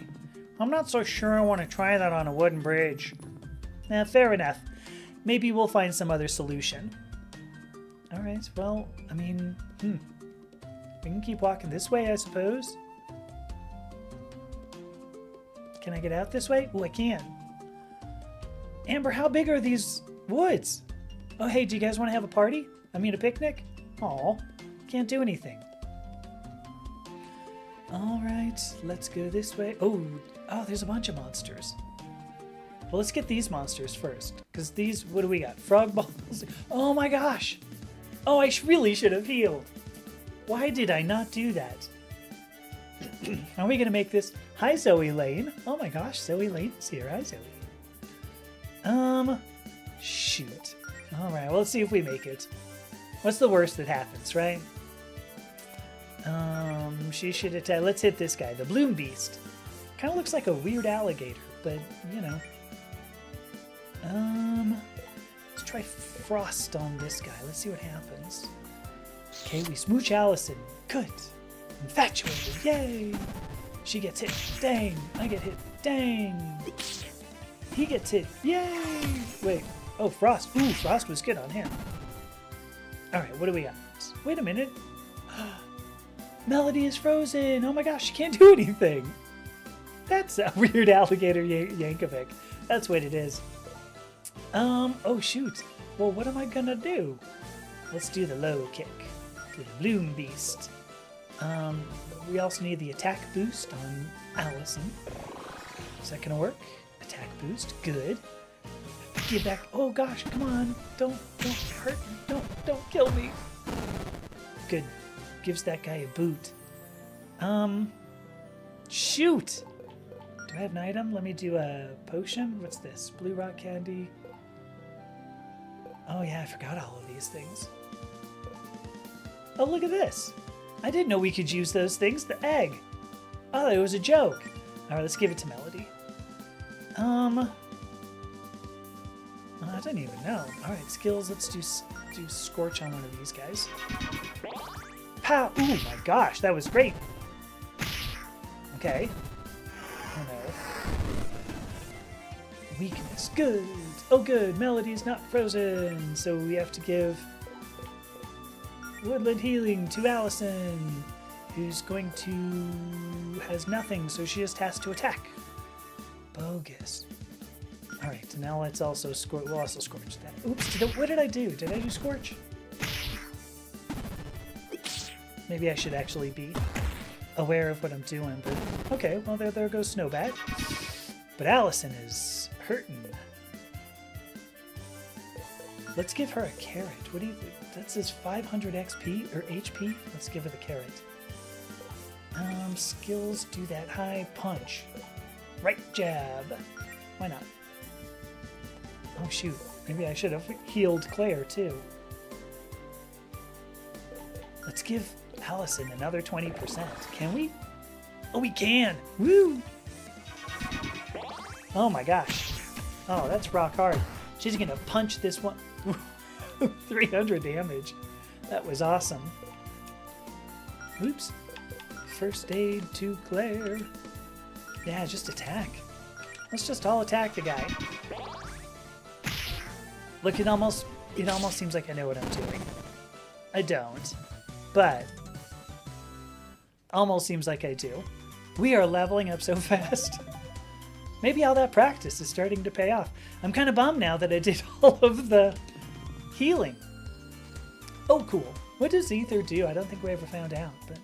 I'm not so sure I want to try that on a wooden bridge. Fair enough. Maybe we'll find some other solution. Alright, well, I mean... We can keep walking this way, I suppose. Can I get out this way? Oh, I can. Amber, how big are these woods? Oh, hey, do you guys want to have a party? I mean, a picnic? Aw, can't do anything. All right, let's go this way. Oh, there's a bunch of monsters. Well, let's get these monsters first. Because these, what do we got? Frog balls. Oh my gosh. Oh, I really should have healed. Why did I not do that? Are we going to make this... Hi, Zoe Lane. Oh my gosh, Zoe Lane's here. Hi, Zoe. Shoot. All right, well, let's see if we make it. What's the worst that happens, right? She should attack. Let's hit this guy, the Bloom Beast. Kind of looks like a weird alligator, but, you know. Let's try Frost on this guy. Let's see what happens. Okay, we smooch Allison. Good. Infatuated. Yay. She gets hit. Dang. I get hit. Dang. He gets hit. Yay. Wait. Oh, Frost. Ooh, Frost was good on him. All right, what do we got? Wait a minute. Melody is frozen. Oh my gosh, she can't do anything. That's a weird alligator Yankovic. That's what it is. Oh shoot. Well, what am I gonna do? Let's do the low kick to the Bloom Beast. We also need the attack boost on Allison. Is that gonna work? Attack boost, good. Get back. Oh gosh, come on. Don't hurt me. Don't kill me. Good. Gives that guy a boot. Shoot! Do I have an item? Let me do a potion. What's this? Blue rock candy. Oh yeah, I forgot all of these things. Oh, look at this. I didn't know we could use those things. The egg. Oh, it was a joke. All right, let's give it to Melody. I don't even know. All right, skills. Let's do Scorch on one of these guys. Pow! Ooh, my gosh, that was great. Okay. Oh no. Weakness. Good. Oh, good. Melody's not frozen, so we have to give Woodland Healing to Allison, who's going to has nothing, so she just has to attack. Bogus. All right, and now let's also scorch. We'll also scorch that. Oops! What did I do? Did I do scorch? Maybe I should actually be aware of what I'm doing. But okay, well there goes Snowbat. But Allison is hurting. Let's give her a carrot. What do you think? That says 500 XP or HP. Let's give her the carrot. Skills. Do that high punch. Right jab. Why not? Oh shoot, maybe I should have healed Claire too. Let's give Allison another 20%. Can we? Oh, we can! Woo! Oh my gosh. Oh, that's rock hard. She's gonna punch this one. 300 damage. That was awesome. Oops. First aid to Claire. Yeah, just attack. Let's just all attack the guy. Look, it almost seems like I know what I'm doing. I don't, but almost seems like I do. We are leveling up so fast. Maybe all that practice is starting to pay off. I'm kind of bummed now that I did all of the healing. Oh, cool. What does Ether do? I don't think we ever found out, but...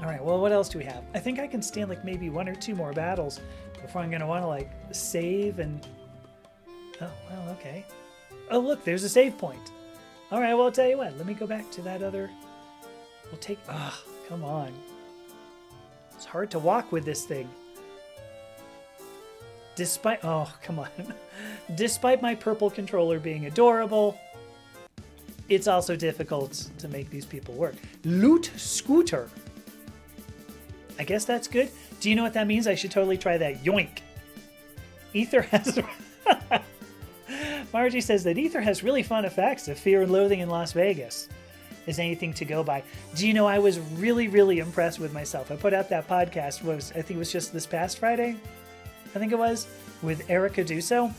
Alright, well, what else do we have? I think I can stand like maybe 1 or 2 more battles before I'm going to want to like save and... Oh, well, okay. Oh, look, there's a save point. Alright, well, I'll tell you what. Let me go back to that other... We'll take... Ah, oh, come on. It's hard to walk with this thing. Despite... Oh, come on. Despite my purple controller being adorable, it's also difficult to make these people work. Loot Scooter. I guess that's good. Do you know what that means? I should totally try that. Yoink. Ether has... Margie says that Ether has really fun effects of Fear and Loathing in Las Vegas. Is anything to go by. Do you know, I was really, really impressed with myself. I put out that podcast, I think it was just this past Friday, I think it was, with Erica Dusso.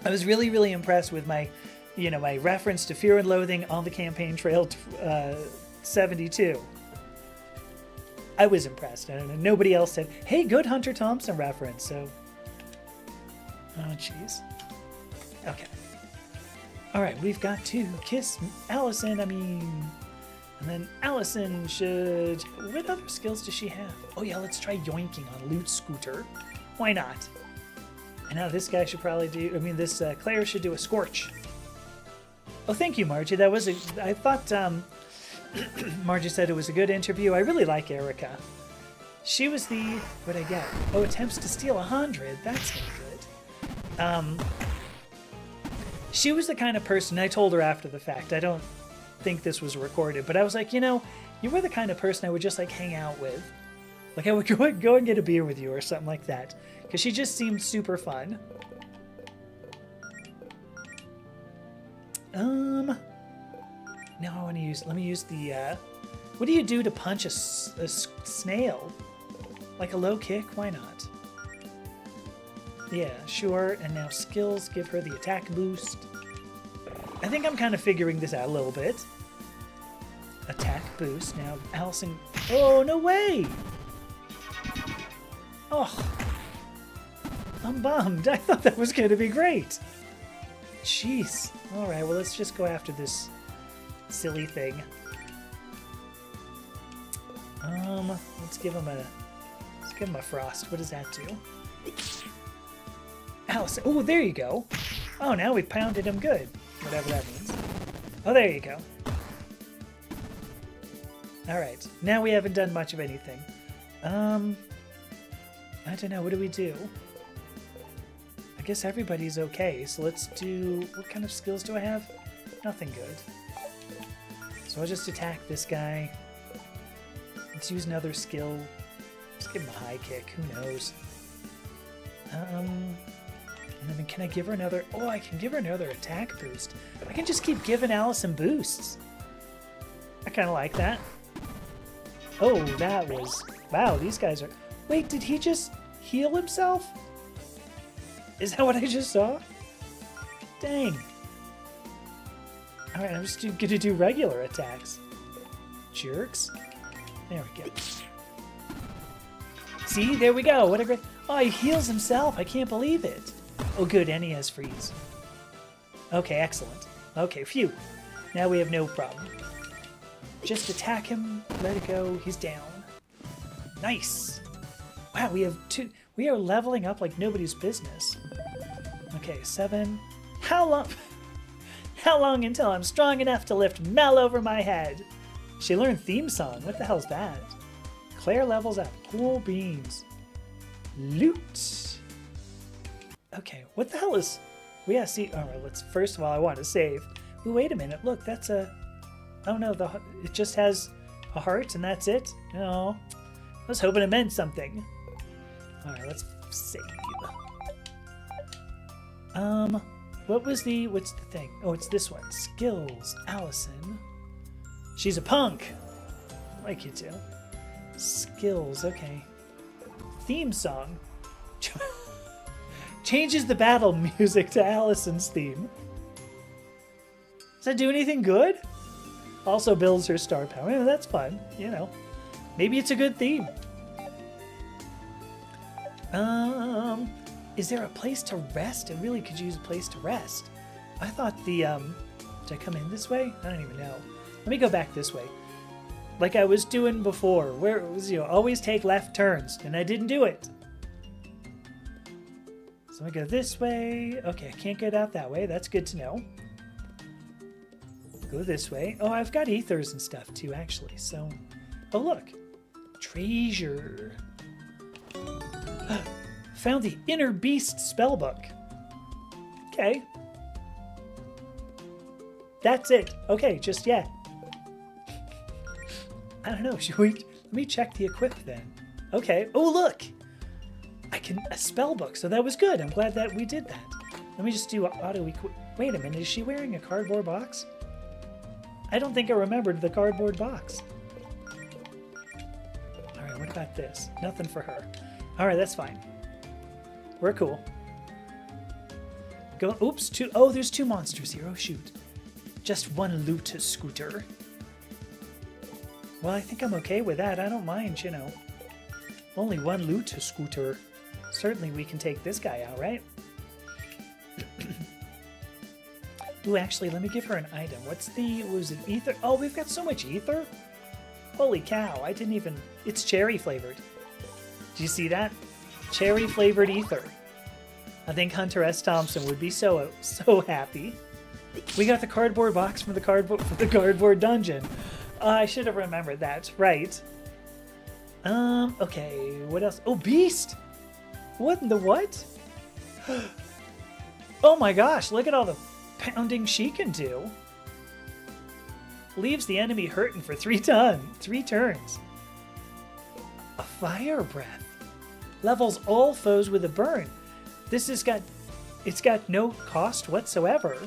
I was really, really impressed with my, my reference to Fear and Loathing on the Campaign Trail 72. I was impressed. I don't know. Nobody else said, hey, good Hunter Thompson reference. So, oh, jeez. Okay. All right, we've got to kiss Allison. And then Allison should... What other skills does she have? Oh, yeah, let's try yoinking on Loot Scooter. Why not? And now this guy should probably do... this Claire should do a Scorch. Oh, thank you, Margie. That was I thought... Margie said it was a good interview. I really like Erica. She was the... What'd I get? Oh, attempts to steal 100. That's not good. She was the kind of person, I told her after the fact, I don't think this was recorded, but I was like, you were the kind of person I would just like hang out with. Like I would go and get a beer with you or something like that. Because she just seemed super fun. Now I want to let me use the, what do you do to punch a snail? Like a low kick? Why not? Yeah, sure. And now skills give her the attack boost. I think I'm kind of figuring this out a little bit. Attack boost. Now Allison... Oh, no way! Oh. I'm bummed. I thought that was going to be great. Jeez. Alright, well, let's just go after this silly thing. Let's give him a frost. What does that do? Alice. Oh, there you go. Oh, now we pounded him good. Whatever that means. Oh, there you go. Alright, now we haven't done much of anything. I don't know, what do we do? I guess everybody's okay, so let's do... What kind of skills do I have? Nothing good. So I'll just attack this guy. Let's use another skill. Let's give him a high kick, who knows? And then can I give her another... Oh, I can give her another attack boost. I can just keep giving Allison boosts. I kind of like that. Oh, that was... Wow, these guys are... Wait, did he just heal himself? Is that what I just saw? Dang. Alright, I'm just gonna do regular attacks. Jerks. There we go. See, there we go. What a great... Oh, he heals himself. I can't believe it. Oh, good, and he has freeze. Okay, excellent. Okay, phew. Now we have no problem. Just attack him, let it go, he's down. Nice! Wow, we have two... We are leveling up like nobody's business. Okay, 7. How long... How long until I'm strong enough to lift Mel over my head? She learned theme song. What the hell's that? Claire levels up. Cool beans. Loot. Okay, what the hell is... We gotta see... Alright, let's... First of all, I want to save. Ooh, wait a minute. Look, that's a... Oh no, it just has a heart and that's it? No. I was hoping it meant something. Alright, let's save. What's the thing? Oh, it's this one. Skills. Allison. She's a punk. I like you too. Skills, okay. Theme song. Changes the battle music to Allison's theme. Does that do anything good? Also builds her star power. Yeah, that's fun, you know. Maybe it's a good theme. Is there a place to rest? I really could use a place to rest. I thought the, did I come in this way? I don't even know. Let me go back this way. Like I was doing before, where it was, always take left turns, and I didn't do it. So I go this way. Okay, I can't get out that way. That's good to know. Go this way. Oh, I've got ethers and stuff too, actually. So, oh look, treasure. Found the Inner Beast spellbook. Okay. That's it. Okay, just yet. I don't know. Should we? Let me check the equip then. Okay. Oh look, a spellbook. So that was good. I'm glad that we did that. Let me just do auto equip. Wait a minute. Is she wearing a cardboard box? I don't think I remembered the cardboard box. All right. What about this? Nothing for her. All right. That's fine. We're cool. Go. Oops. Two. Oh, there's 2 monsters here. Oh shoot. Just one loot scooter. Well, I think I'm okay with that. I don't mind, Only one loot scooter. Certainly we can take this guy out, right? Ooh, actually, let me give her an item. Was it ether? Oh, we've got so much ether. Holy cow, I didn't even... It's cherry flavored. Do you see that? Cherry flavored ether. I think Hunter S. Thompson would be so happy. We got the cardboard box from the cardboard dungeon. I should have remembered that. Right. Okay, what else? Oh, Beast! What in the what? Oh my gosh, look at all the pounding she can do. Leaves the enemy hurting for 3 turns. A fire breath. Levels all foes with a burn. It's got no cost whatsoever.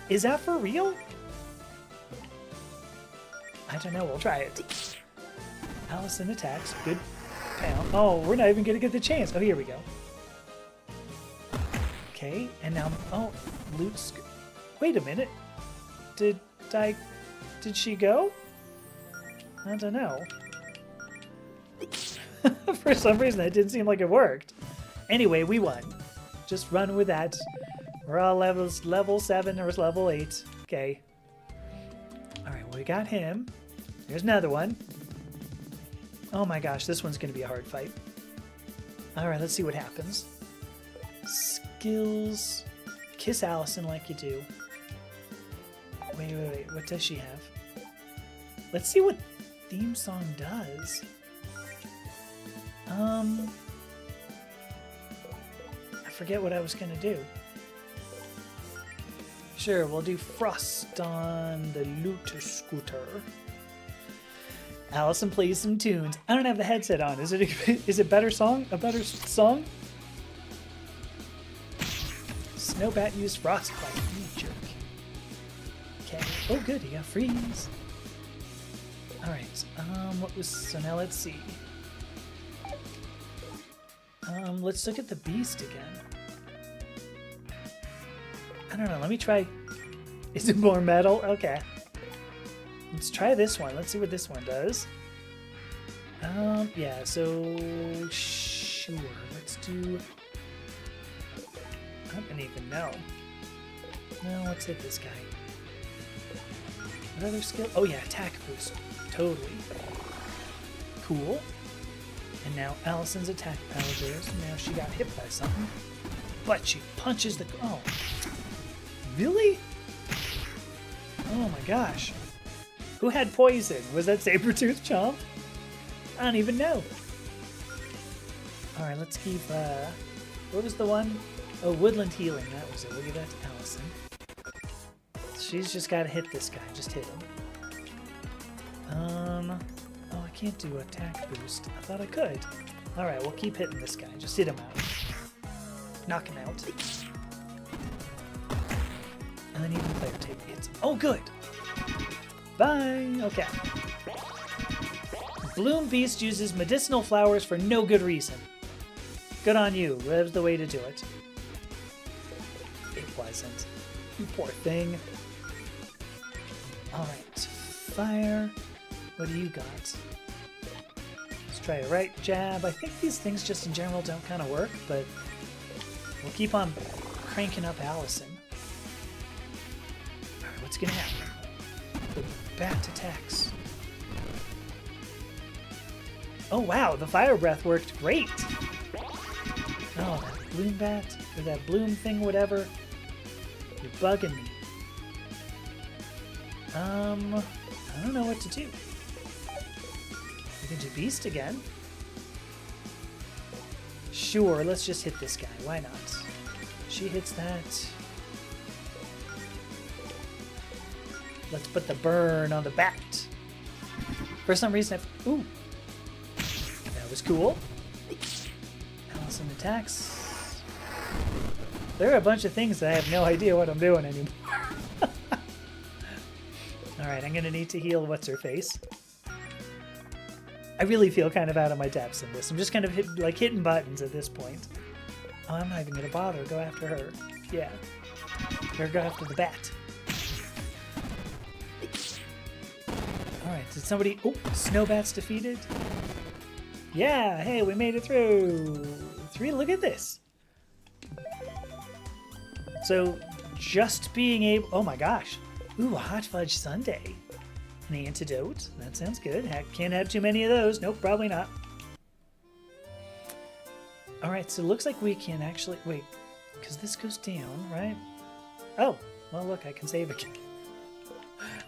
Is that for real? I don't know, we'll try it. Allison attacks, good pound. Oh, we're not even gonna get the chance. Oh, here we go. Okay, and now, oh, loot. Wait a minute. Did she go? I don't know. For some reason, that didn't seem like it worked. Anyway, we won. Just run with that We're all level 7 or level 8. Okay. Alright, well, we got him. There's another one. Oh my gosh, this one's going to be a hard fight. Alright, let's see what happens. Skills. Kiss Allison like you do. Wait. What does she have? Let's see what theme song does. I forget what I was going to do. Sure, we'll do Frost on the Lute Scooter. Allison plays some tunes. I don't have the headset on. Is it better song? A better song? Snowbat used Frostbite. You jerk. Okay. Oh, good. He got freeze. All right. So now let's see. Let's look at the beast again. I don't know. Let me try. Is it more metal? Okay. Let's try this one. Let's see what this one does. Yeah, so sure. Let's do. I don't even know. No, let's hit this guy. What other skill? Oh yeah, attack boost. Totally. Cool. And now Allison's attack power goes. Now she got hit by something. But she punches the... Oh. Really? Oh my gosh. Who had poison? Was that Sabretooth Chomp? I don't even know. Alright, let's keep... what was the one? Oh, Woodland Healing. That was it. We'll give that to Allison. She's just got to hit this guy. Just hit him. Oh, I can't do attack boost. I thought I could. Alright, we'll keep hitting this guy. Just hit him out. Knock him out. And then even player tape hits. Oh, good! Bye! Okay. Bloom Beast uses medicinal flowers for no good reason. Good on you. That was the way to do it. It wasn't. You poor thing. Alright. Fire. What do you got? Let's try a right jab. I think these things just in general don't kind of work, but we'll keep on cranking up Allison. Alright, what's going to happen? The bat attacks. Oh wow, the fire breath worked great! Oh, that bloom bat, or that bloom thing, whatever. You're bugging me. I don't know what to do. We can do Beast again. Sure, let's just hit this guy. Why not? She hits that. Let's put the burn on the bat. For some reason, ooh. That was cool. Allison attacks. There are a bunch of things that I have no idea what I'm doing anymore. Alright, I'm gonna need to heal what's-her-face. I really feel kind of out of my depths in this. I'm just kind of hitting buttons at this point. Oh, I'm not even gonna bother. Go after her. Yeah. Or go after the bat. Alright, did somebody... Oh, Snowbat's defeated. Yeah, hey, we made it through. Look at this. So, just being able... Oh my gosh. Ooh, a hot fudge sundae. An antidote. That sounds good. Can't have too many of those. Nope, probably not. Alright, so it looks like we can actually... Wait, because this goes down, right? Oh, well look, I can save again.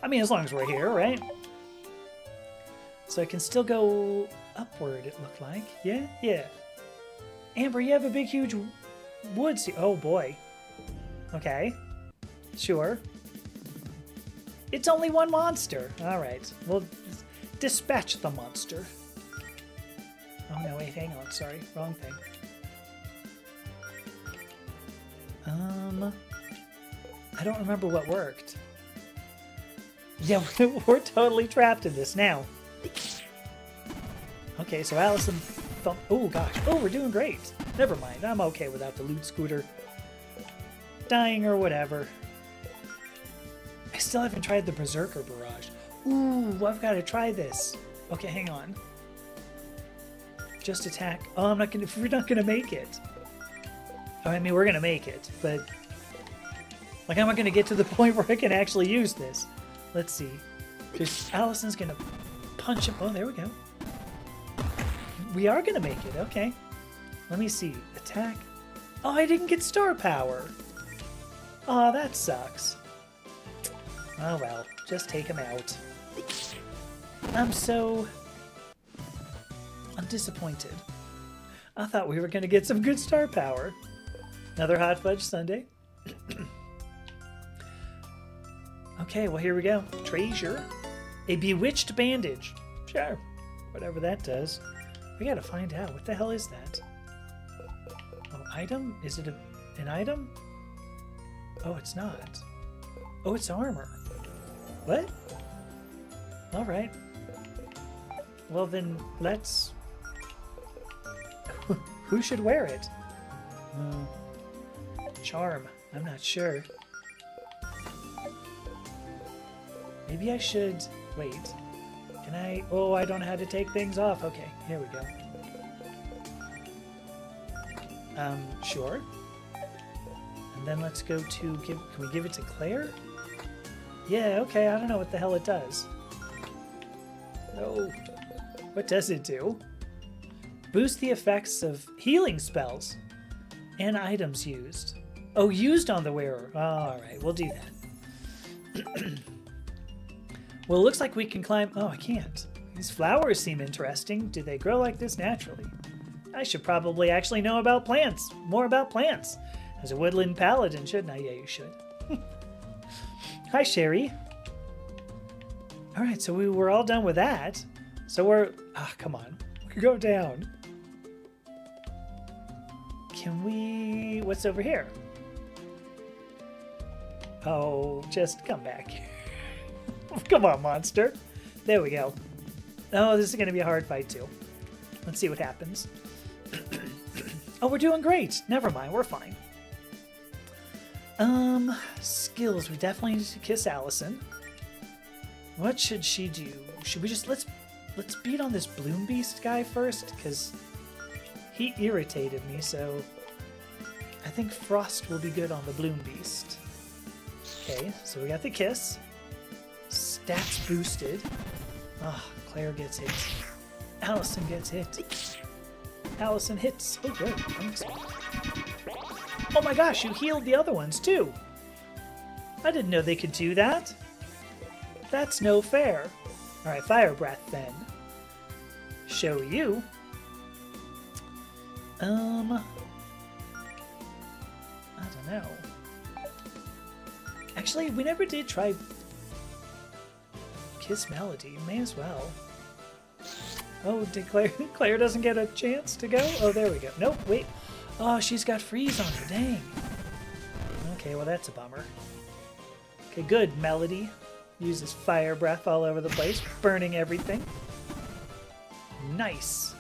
I mean, as long as we're here, right? So I can still go upward, it looked like. Yeah? Yeah. Amber, you have a big, huge woods... Oh, boy. Okay. Sure. It's only one monster. All right. We'll dispatch the monster. Oh, no, wait, hang on. Sorry. Wrong thing. I don't remember what worked. Yeah, we're totally trapped in this now. Okay, so Allison... Oh, gosh. Oh, we're doing great. Never mind. I'm okay without the loot scooter dying or whatever. I still haven't tried the Berserker Barrage. Ooh, I've got to try this. Okay, hang on. Just attack. Oh, we're not gonna make it. Oh, I mean, we're gonna make it, but Like, I'm not going to get to the point where I can actually use this. Let's see. Allison's going to punch him. Oh, there we go. We are going to make it. Okay. Let me see. Attack. Oh, I didn't get star power. Oh, that sucks. Oh, well. Just take him out. I'm disappointed. I thought we were going to get some good star power. Another hot fudge sundae. Okay, well, here we go. Treasure. A bewitched bandage. Sure. Whatever that does. We gotta find out. What the hell is that? Oh, item? Is it an item? Oh, it's not. Oh, it's armor. What? Alright. Well, then, let's... Who should wear it? Charm. I'm not sure. Maybe I should... Wait. Can I... Oh, I don't know how to take things off. Okay, here we go. Sure. And then let's go to... Can we give it to Claire? Yeah, okay, I don't know what the hell it does. No. What does it do? Boost the effects of healing spells and items used. Oh, used on the wearer. Oh, alright, we'll do that. Well, it looks like we can climb... Oh, I can't. These flowers seem interesting. Do they grow like this naturally? I should probably actually know about plants. More about plants. As a woodland paladin, shouldn't I? Yeah, you should. Hi, Sherry. Alright, so we were all done with that. So we're... Ah, come on. We can go down. Can we... What's over here? Oh, just come back here. Come on, monster. There we go. Oh, this is going to be a hard fight, too. Let's see what happens. Oh, we're doing great. Never mind, we're fine. Skills. We definitely need to kiss Allison. What should she do? Should we just... Let's beat on this Bloom Beast guy first, because he irritated me, so... I think Frost will be good on the Bloom Beast. Okay, so we got the kiss. Stats boosted. Ah, oh, Claire gets hit. Allison gets hit. Allison hits. Oh, good. Thanks. Oh my gosh, you healed the other ones too. I didn't know they could do that. That's no fair. Alright, Fire Breath then. Show you. I don't know. Actually, we never did try Kiss Melody. May as well. Oh, did Claire doesn't get a chance to go? Oh, there we go. Nope, wait. Oh, she's got freeze on her. Dang. Okay, well, that's a bummer. Okay, good. Melody uses fire breath all over the place, burning everything. Nice.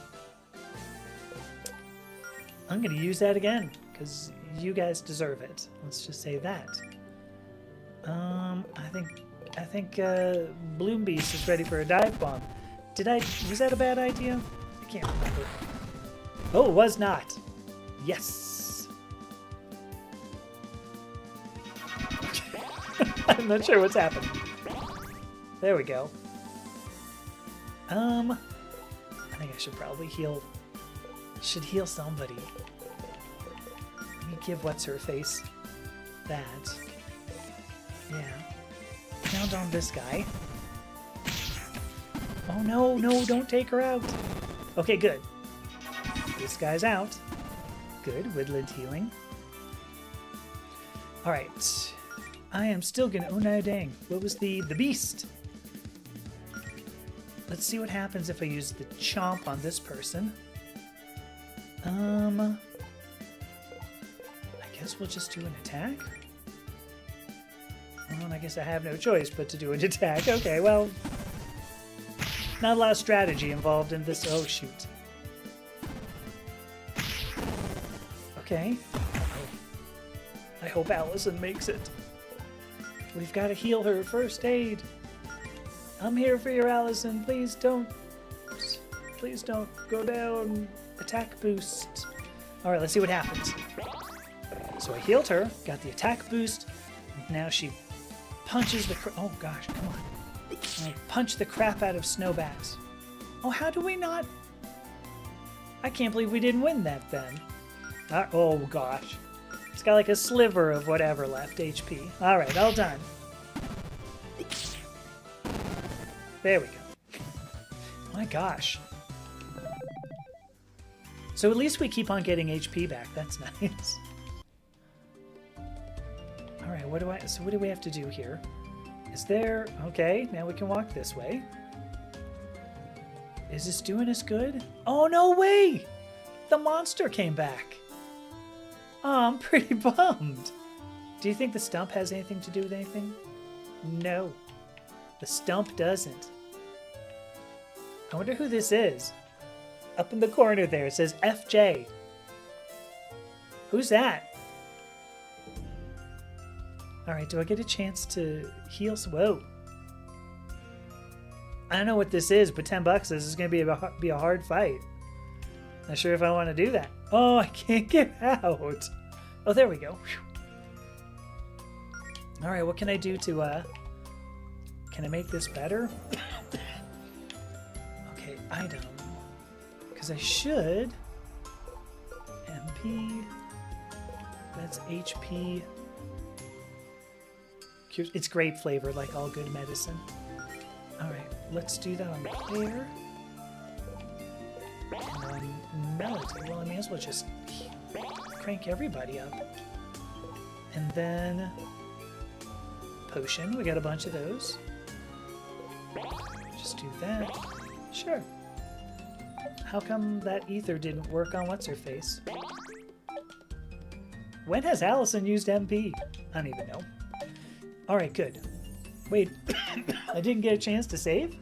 I'm going to use that again, because you guys deserve it. Let's just say that. I think Bloom Beast is ready for a dive bomb. Was that a bad idea? I can't remember. Oh, it was not. Yes. I'm not sure what's happening. There we go. I think I should probably heal. Should heal somebody. Let me give what's-her-face that. Yeah. Count on this guy. Oh no, no, don't take her out. Okay, good. This guy's out. Good, woodland healing. Alright. I am still gonna... Oh no, dang. What was the beast? Let's see what happens if I use the chomp on this person. I guess we'll just do an attack? Well, I guess I have no choice but to do an attack. Okay, well... Not a lot of strategy involved in this. Oh, shoot. Okay. Uh-oh. I hope Allison makes it. We've got to heal her. First aid. I'm here for you, Allison. Please don't go down. Attack boost. Alright, let's see what happens. So I healed her, got the attack boost, Now she punches the... Oh, gosh, come on. Punch the crap out of Snowbats. Oh, how do we not... I can't believe we didn't win that then. Oh, gosh. It's got like a sliver of whatever left HP. All right, all done. There we go. My gosh. So at least we keep on getting HP back. That's nice. All right, what do we have to do here? Is there... Okay, now we can walk this way. Is this doing us good? Oh, no way! The monster came back. Oh, I'm pretty bummed. Do you think the stump has anything to do with anything? No. The stump doesn't. I wonder who this is. Up in the corner there, it says FJ. Who's that? Alright, do I get a chance to heal? Whoa. I don't know what this is, but $10, this is going to be a hard fight. Not sure if I want to do that. Oh, I can't get out. Oh, there we go. Alright, what can I do to, can I make this better? Okay, item. Because I should... MP... That's HP... It's grape flavored, like all good medicine. Alright, let's do that on the air. And melt. Well, I may as well just crank everybody up. And then... Potion. We got a bunch of those. Just do that. Sure. How come that ether didn't work on what's-her-face? When has Allison used MP? I don't even know. Alright, good. Wait, I didn't get a chance to save?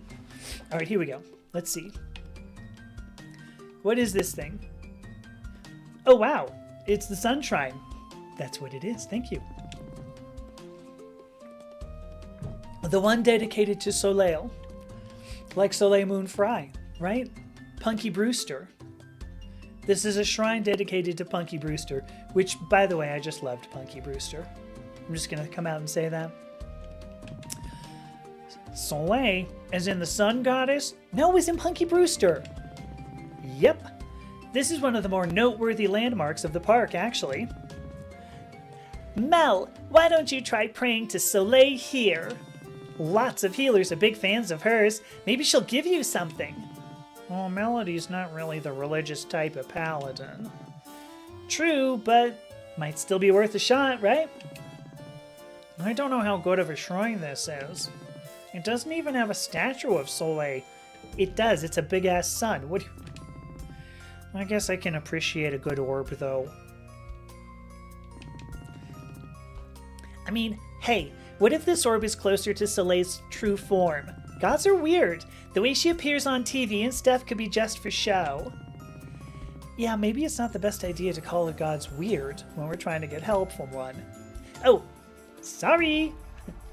Alright, here we go. Let's see. What is this thing? Oh, wow. It's the Sun Shrine. That's what it is. Thank you. The one dedicated to Soleil. Like Soleil Moon Frye, right? Punky Brewster. This is a shrine dedicated to Punky Brewster, which, by the way, I just loved Punky Brewster. I'm just going to come out and say that. Soleil, as in the sun goddess? No, it was in Punky Brewster. Yep. This is one of the more noteworthy landmarks of the park, actually. Mel, why don't you try praying to Soleil here? Lots of healers are big fans of hers. Maybe she'll give you something. Well, Melody's not really the religious type of paladin. True, but might still be worth a shot, right? I don't know how good of a shrine this is. It doesn't even have a statue of Soleil. It does. It's a big-ass sun. What? I guess I can appreciate a good orb, though. I mean, hey, what if this orb is closer to Soleil's true form? Gods are weird. The way she appears on TV and stuff could be just for show. Yeah, maybe it's not the best idea to call the gods weird when we're trying to get help from one. Oh, sorry.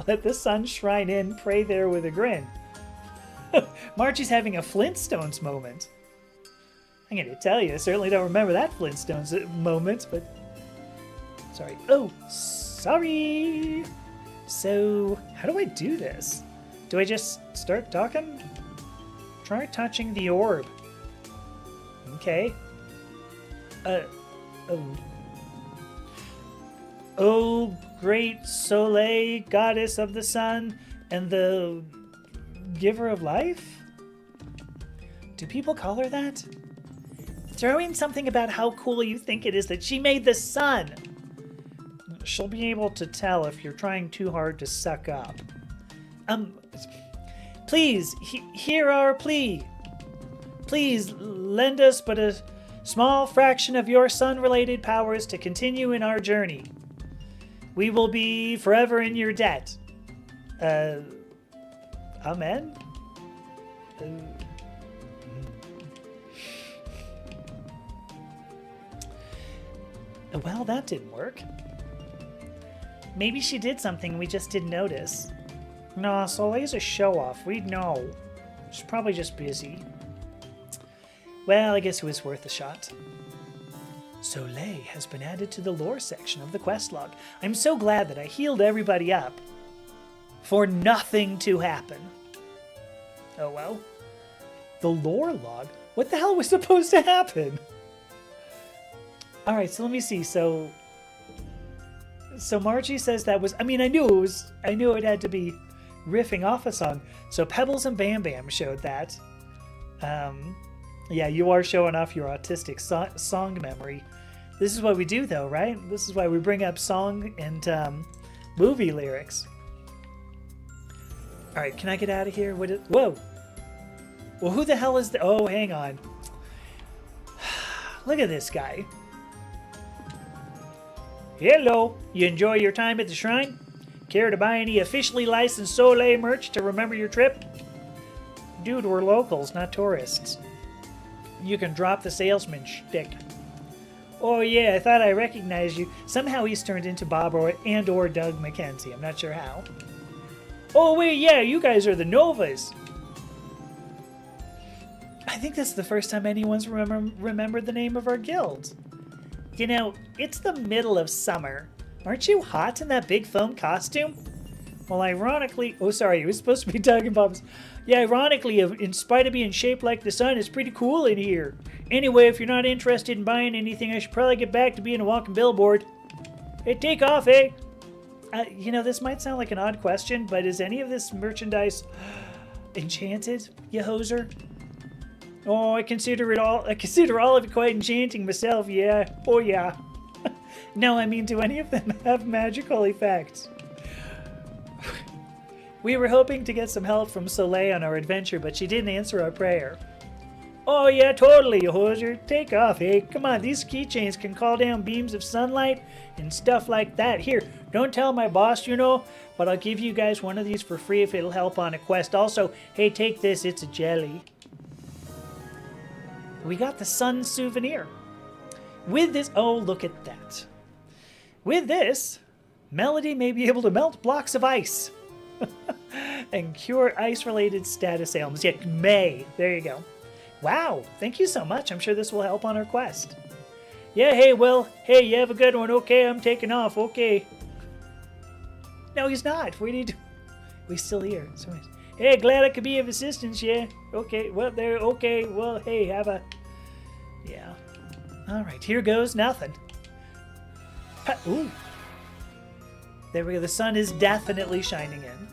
Let the sun shrine in, pray there with a grin. Margie's having a Flintstones moment. I'm going to tell you, I certainly don't remember that Flintstones moment, but... Sorry. Oh, sorry. So, how do I do this? Do I just start talking? Try touching the orb. Okay. Oh, great Soleil, goddess of the sun and the giver of life? Do people call her that? Throw in something about how cool you think it is that she made the sun. She'll be able to tell if you're trying too hard to suck up. Please, hear our plea. Please lend us but a small fraction of your sun-related powers to continue in our journey. We will be forever in your debt. Amen? Well, that didn't work. Maybe she did something we just didn't notice. No, Soleil's a show-off. We'd know. She's probably just busy. Well, I guess it was worth a shot. Soleil has been added to the lore section of the quest log. I'm so glad that I healed everybody up for nothing to happen. Oh well. The lore log? What the hell was supposed to happen? Alright, so let me see. So Margie says that was, I mean, I knew it had to be riffing off a song. So Pebbles and Bam Bam showed that. Yeah, you are showing off your autistic song memory. This is what we do, though, right? This is why we bring up song and movie lyrics. All right, can I get out of here? Whoa! Well, who the hell is the? Oh, hang on. Look at this guy. Hello. You enjoy your time at the shrine? Care to buy any officially licensed Soleil merch to remember your trip? Dude, we're locals, not tourists. You can drop the salesman shtick. Oh yeah, I thought I recognized you. Somehow he's turned into Bob or Doug McKenzie. I'm not sure how. Oh wait, yeah, you guys are the Novas. I think that's the first time anyone's remembered the name of our guild. You know, it's the middle of summer. Aren't you hot in that big foam costume? Well, ironically... Oh, sorry, it was supposed to be Doug and Bob's. Yeah, ironically, in spite of being shaped like the sun, it's pretty cool in here. Anyway, if you're not interested in buying anything, I should probably get back to being a walking billboard. Hey, take off, eh? You know, this might sound like an odd question, but is any of this merchandise enchanted, you hoser? Oh, I consider all of it quite enchanting myself, yeah. Oh, yeah. No, I mean, do any of them have magical effects? We were hoping to get some help from Soleil on our adventure, but she didn't answer our prayer. Oh yeah, totally, you hoser. Take off, hey. Come on, these keychains can call down beams of sunlight and stuff like that. Here, don't tell my boss, you know, but I'll give you guys one of these for free if it'll help on a quest. Also, hey, take this, it's a jelly. We got the sun souvenir. With this, oh, look at that. With this, Melody may be able to melt blocks of ice. And cure ice-related status ailments. Yeah, may. There you go. Wow, thank you so much. I'm sure this will help on our quest. Yeah, hey, well, hey, you have a good one. Okay, I'm taking off. Okay. No, he's not. We still here. So, hey, glad I could be of assistance, yeah. Okay, well, there, okay, well, hey, have a... Yeah. All right, here goes nothing. Ooh. There we go. The sun is definitely shining in.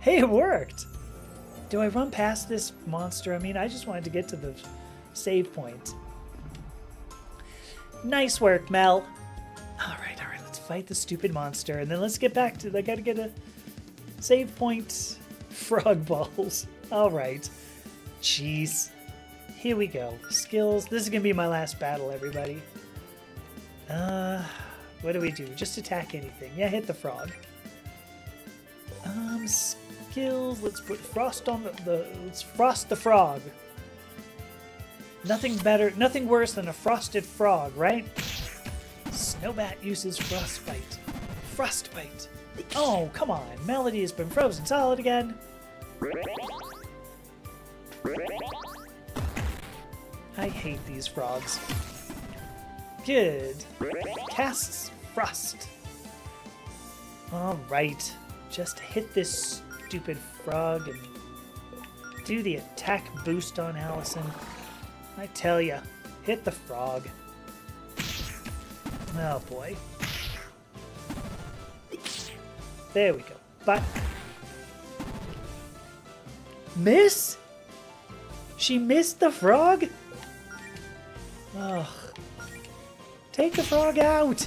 Hey, it worked. Do I run past this monster? I mean, I just wanted to get to the save point. Nice work, Mel. All right, let's fight the stupid monster, and then let's get back to... I gotta get a save point. Frog balls. All right. Jeez. Here we go. Skills. This is gonna be my last battle, everybody. What do we do? Just attack anything. Yeah, hit the frog. Skills. Let's put frost on let's frost the frog. Nothing better, nothing worse than a frosted frog, right? Snowbat uses frostbite. Frostbite. Oh, come on. Melody has been frozen solid again. I hate these frogs. Good. Casts Frost. Alright. Just hit this stupid frog and do the attack boost on Allison. I tell ya, hit the frog. Oh boy. There we go. But... Miss? She missed the frog? Ugh. Take the frog out!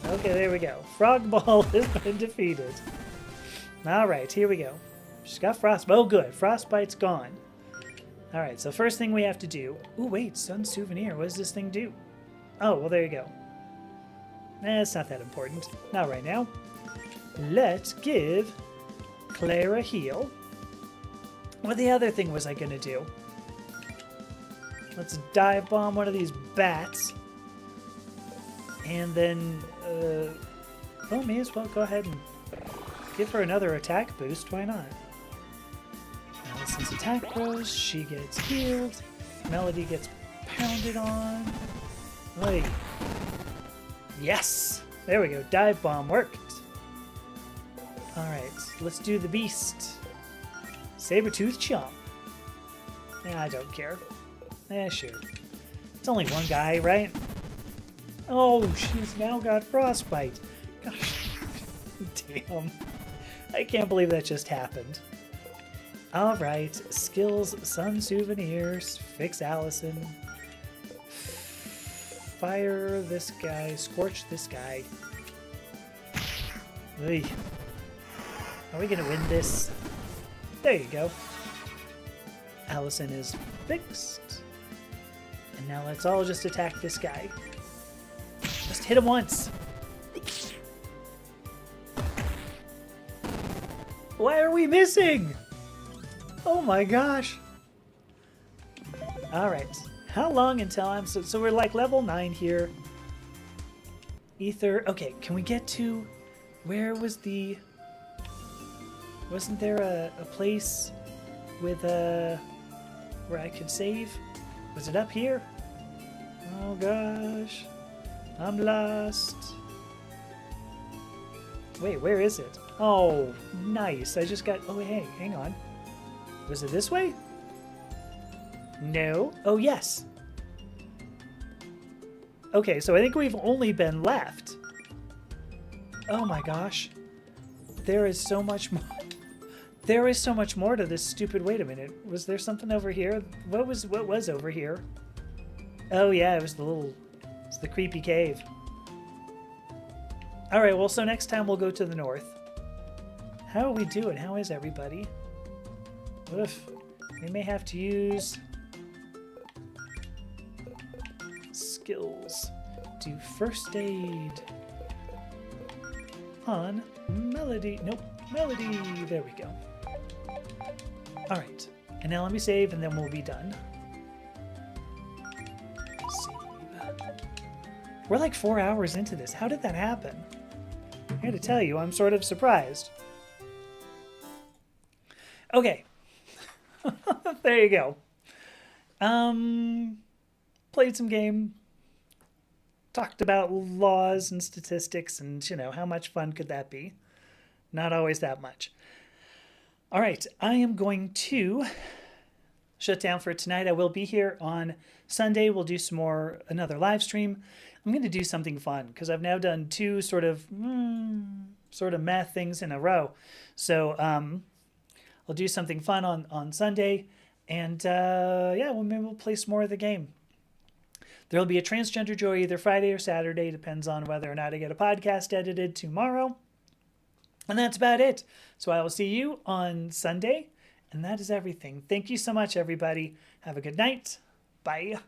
Okay, there we go. Frog ball has been defeated. Alright, here we go. She's got frostbite. Oh, good. Frostbite's gone. Alright, so first thing we have to do... Ooh, wait. Sun souvenir. What does this thing do? Oh, well, there you go. It's not that important. Not right now. Let's give Claire a heal. What the other thing was I going to do? Let's dive bomb one of these bats. And then, well, may as well go ahead and give her another attack boost. Why not? Allison's attack grows. She gets healed. Melody gets pounded on. Oy. Yes! There we go. Dive bomb worked. Alright, let's do the beast. Saber-tooth chomp. Yeah, I don't care. Eh, sure. It's only one guy, right? Oh, she's now got frostbite. Gosh. Damn. I can't believe that just happened. Alright, skills, sun souvenirs, fix Allison. Fire this guy, scorch this guy. Oy. Are we gonna win this? There you go. Allison is fixed. And now let's all just attack this guy. Just hit him once. Why are we missing? Oh my gosh. Alright. How long until I'm... So we're like level 9 here. Ether. Okay, can we get to... Where was the... Wasn't there a place with where I could save? Was it up here? Oh gosh. I'm lost. Wait, where is it? Oh, nice. I just got... Oh, hey, hang on. Was it this way? No. Oh, yes. Okay, so I think we've only been left. Oh my gosh. There is so much more. There is so much more to this stupid... Wait a minute. Was there something over here? What was over here? Oh yeah, it was the creepy cave. Alright, well, so next time we'll go to the north. How are we doing? How is everybody? Oof. We may have to use... skills. Do first aid. On Melody. Nope. Melody. There we go. Alright. And now let me save and then we'll be done. Save. We're like 4 hours into this. How did that happen? I gotta tell you, I'm sort of surprised. Okay. There you go. Played some game. Talked about laws and statistics and, you know, how much fun could that be? Not always that much. All right, I am going to shut down for tonight. I will be here on Sunday. We'll do another live stream. I'm going to do something fun because I've now done 2 sort of math things in a row. So I'll do something fun on Sunday. And yeah, well, maybe we'll play some more of the game. There will be a Transgender Joy either Friday or Saturday. Depends on whether or not I get a podcast edited tomorrow. And that's about it. So I will see you on Sunday. And that is everything. Thank you so much, everybody. Have a good night. Bye.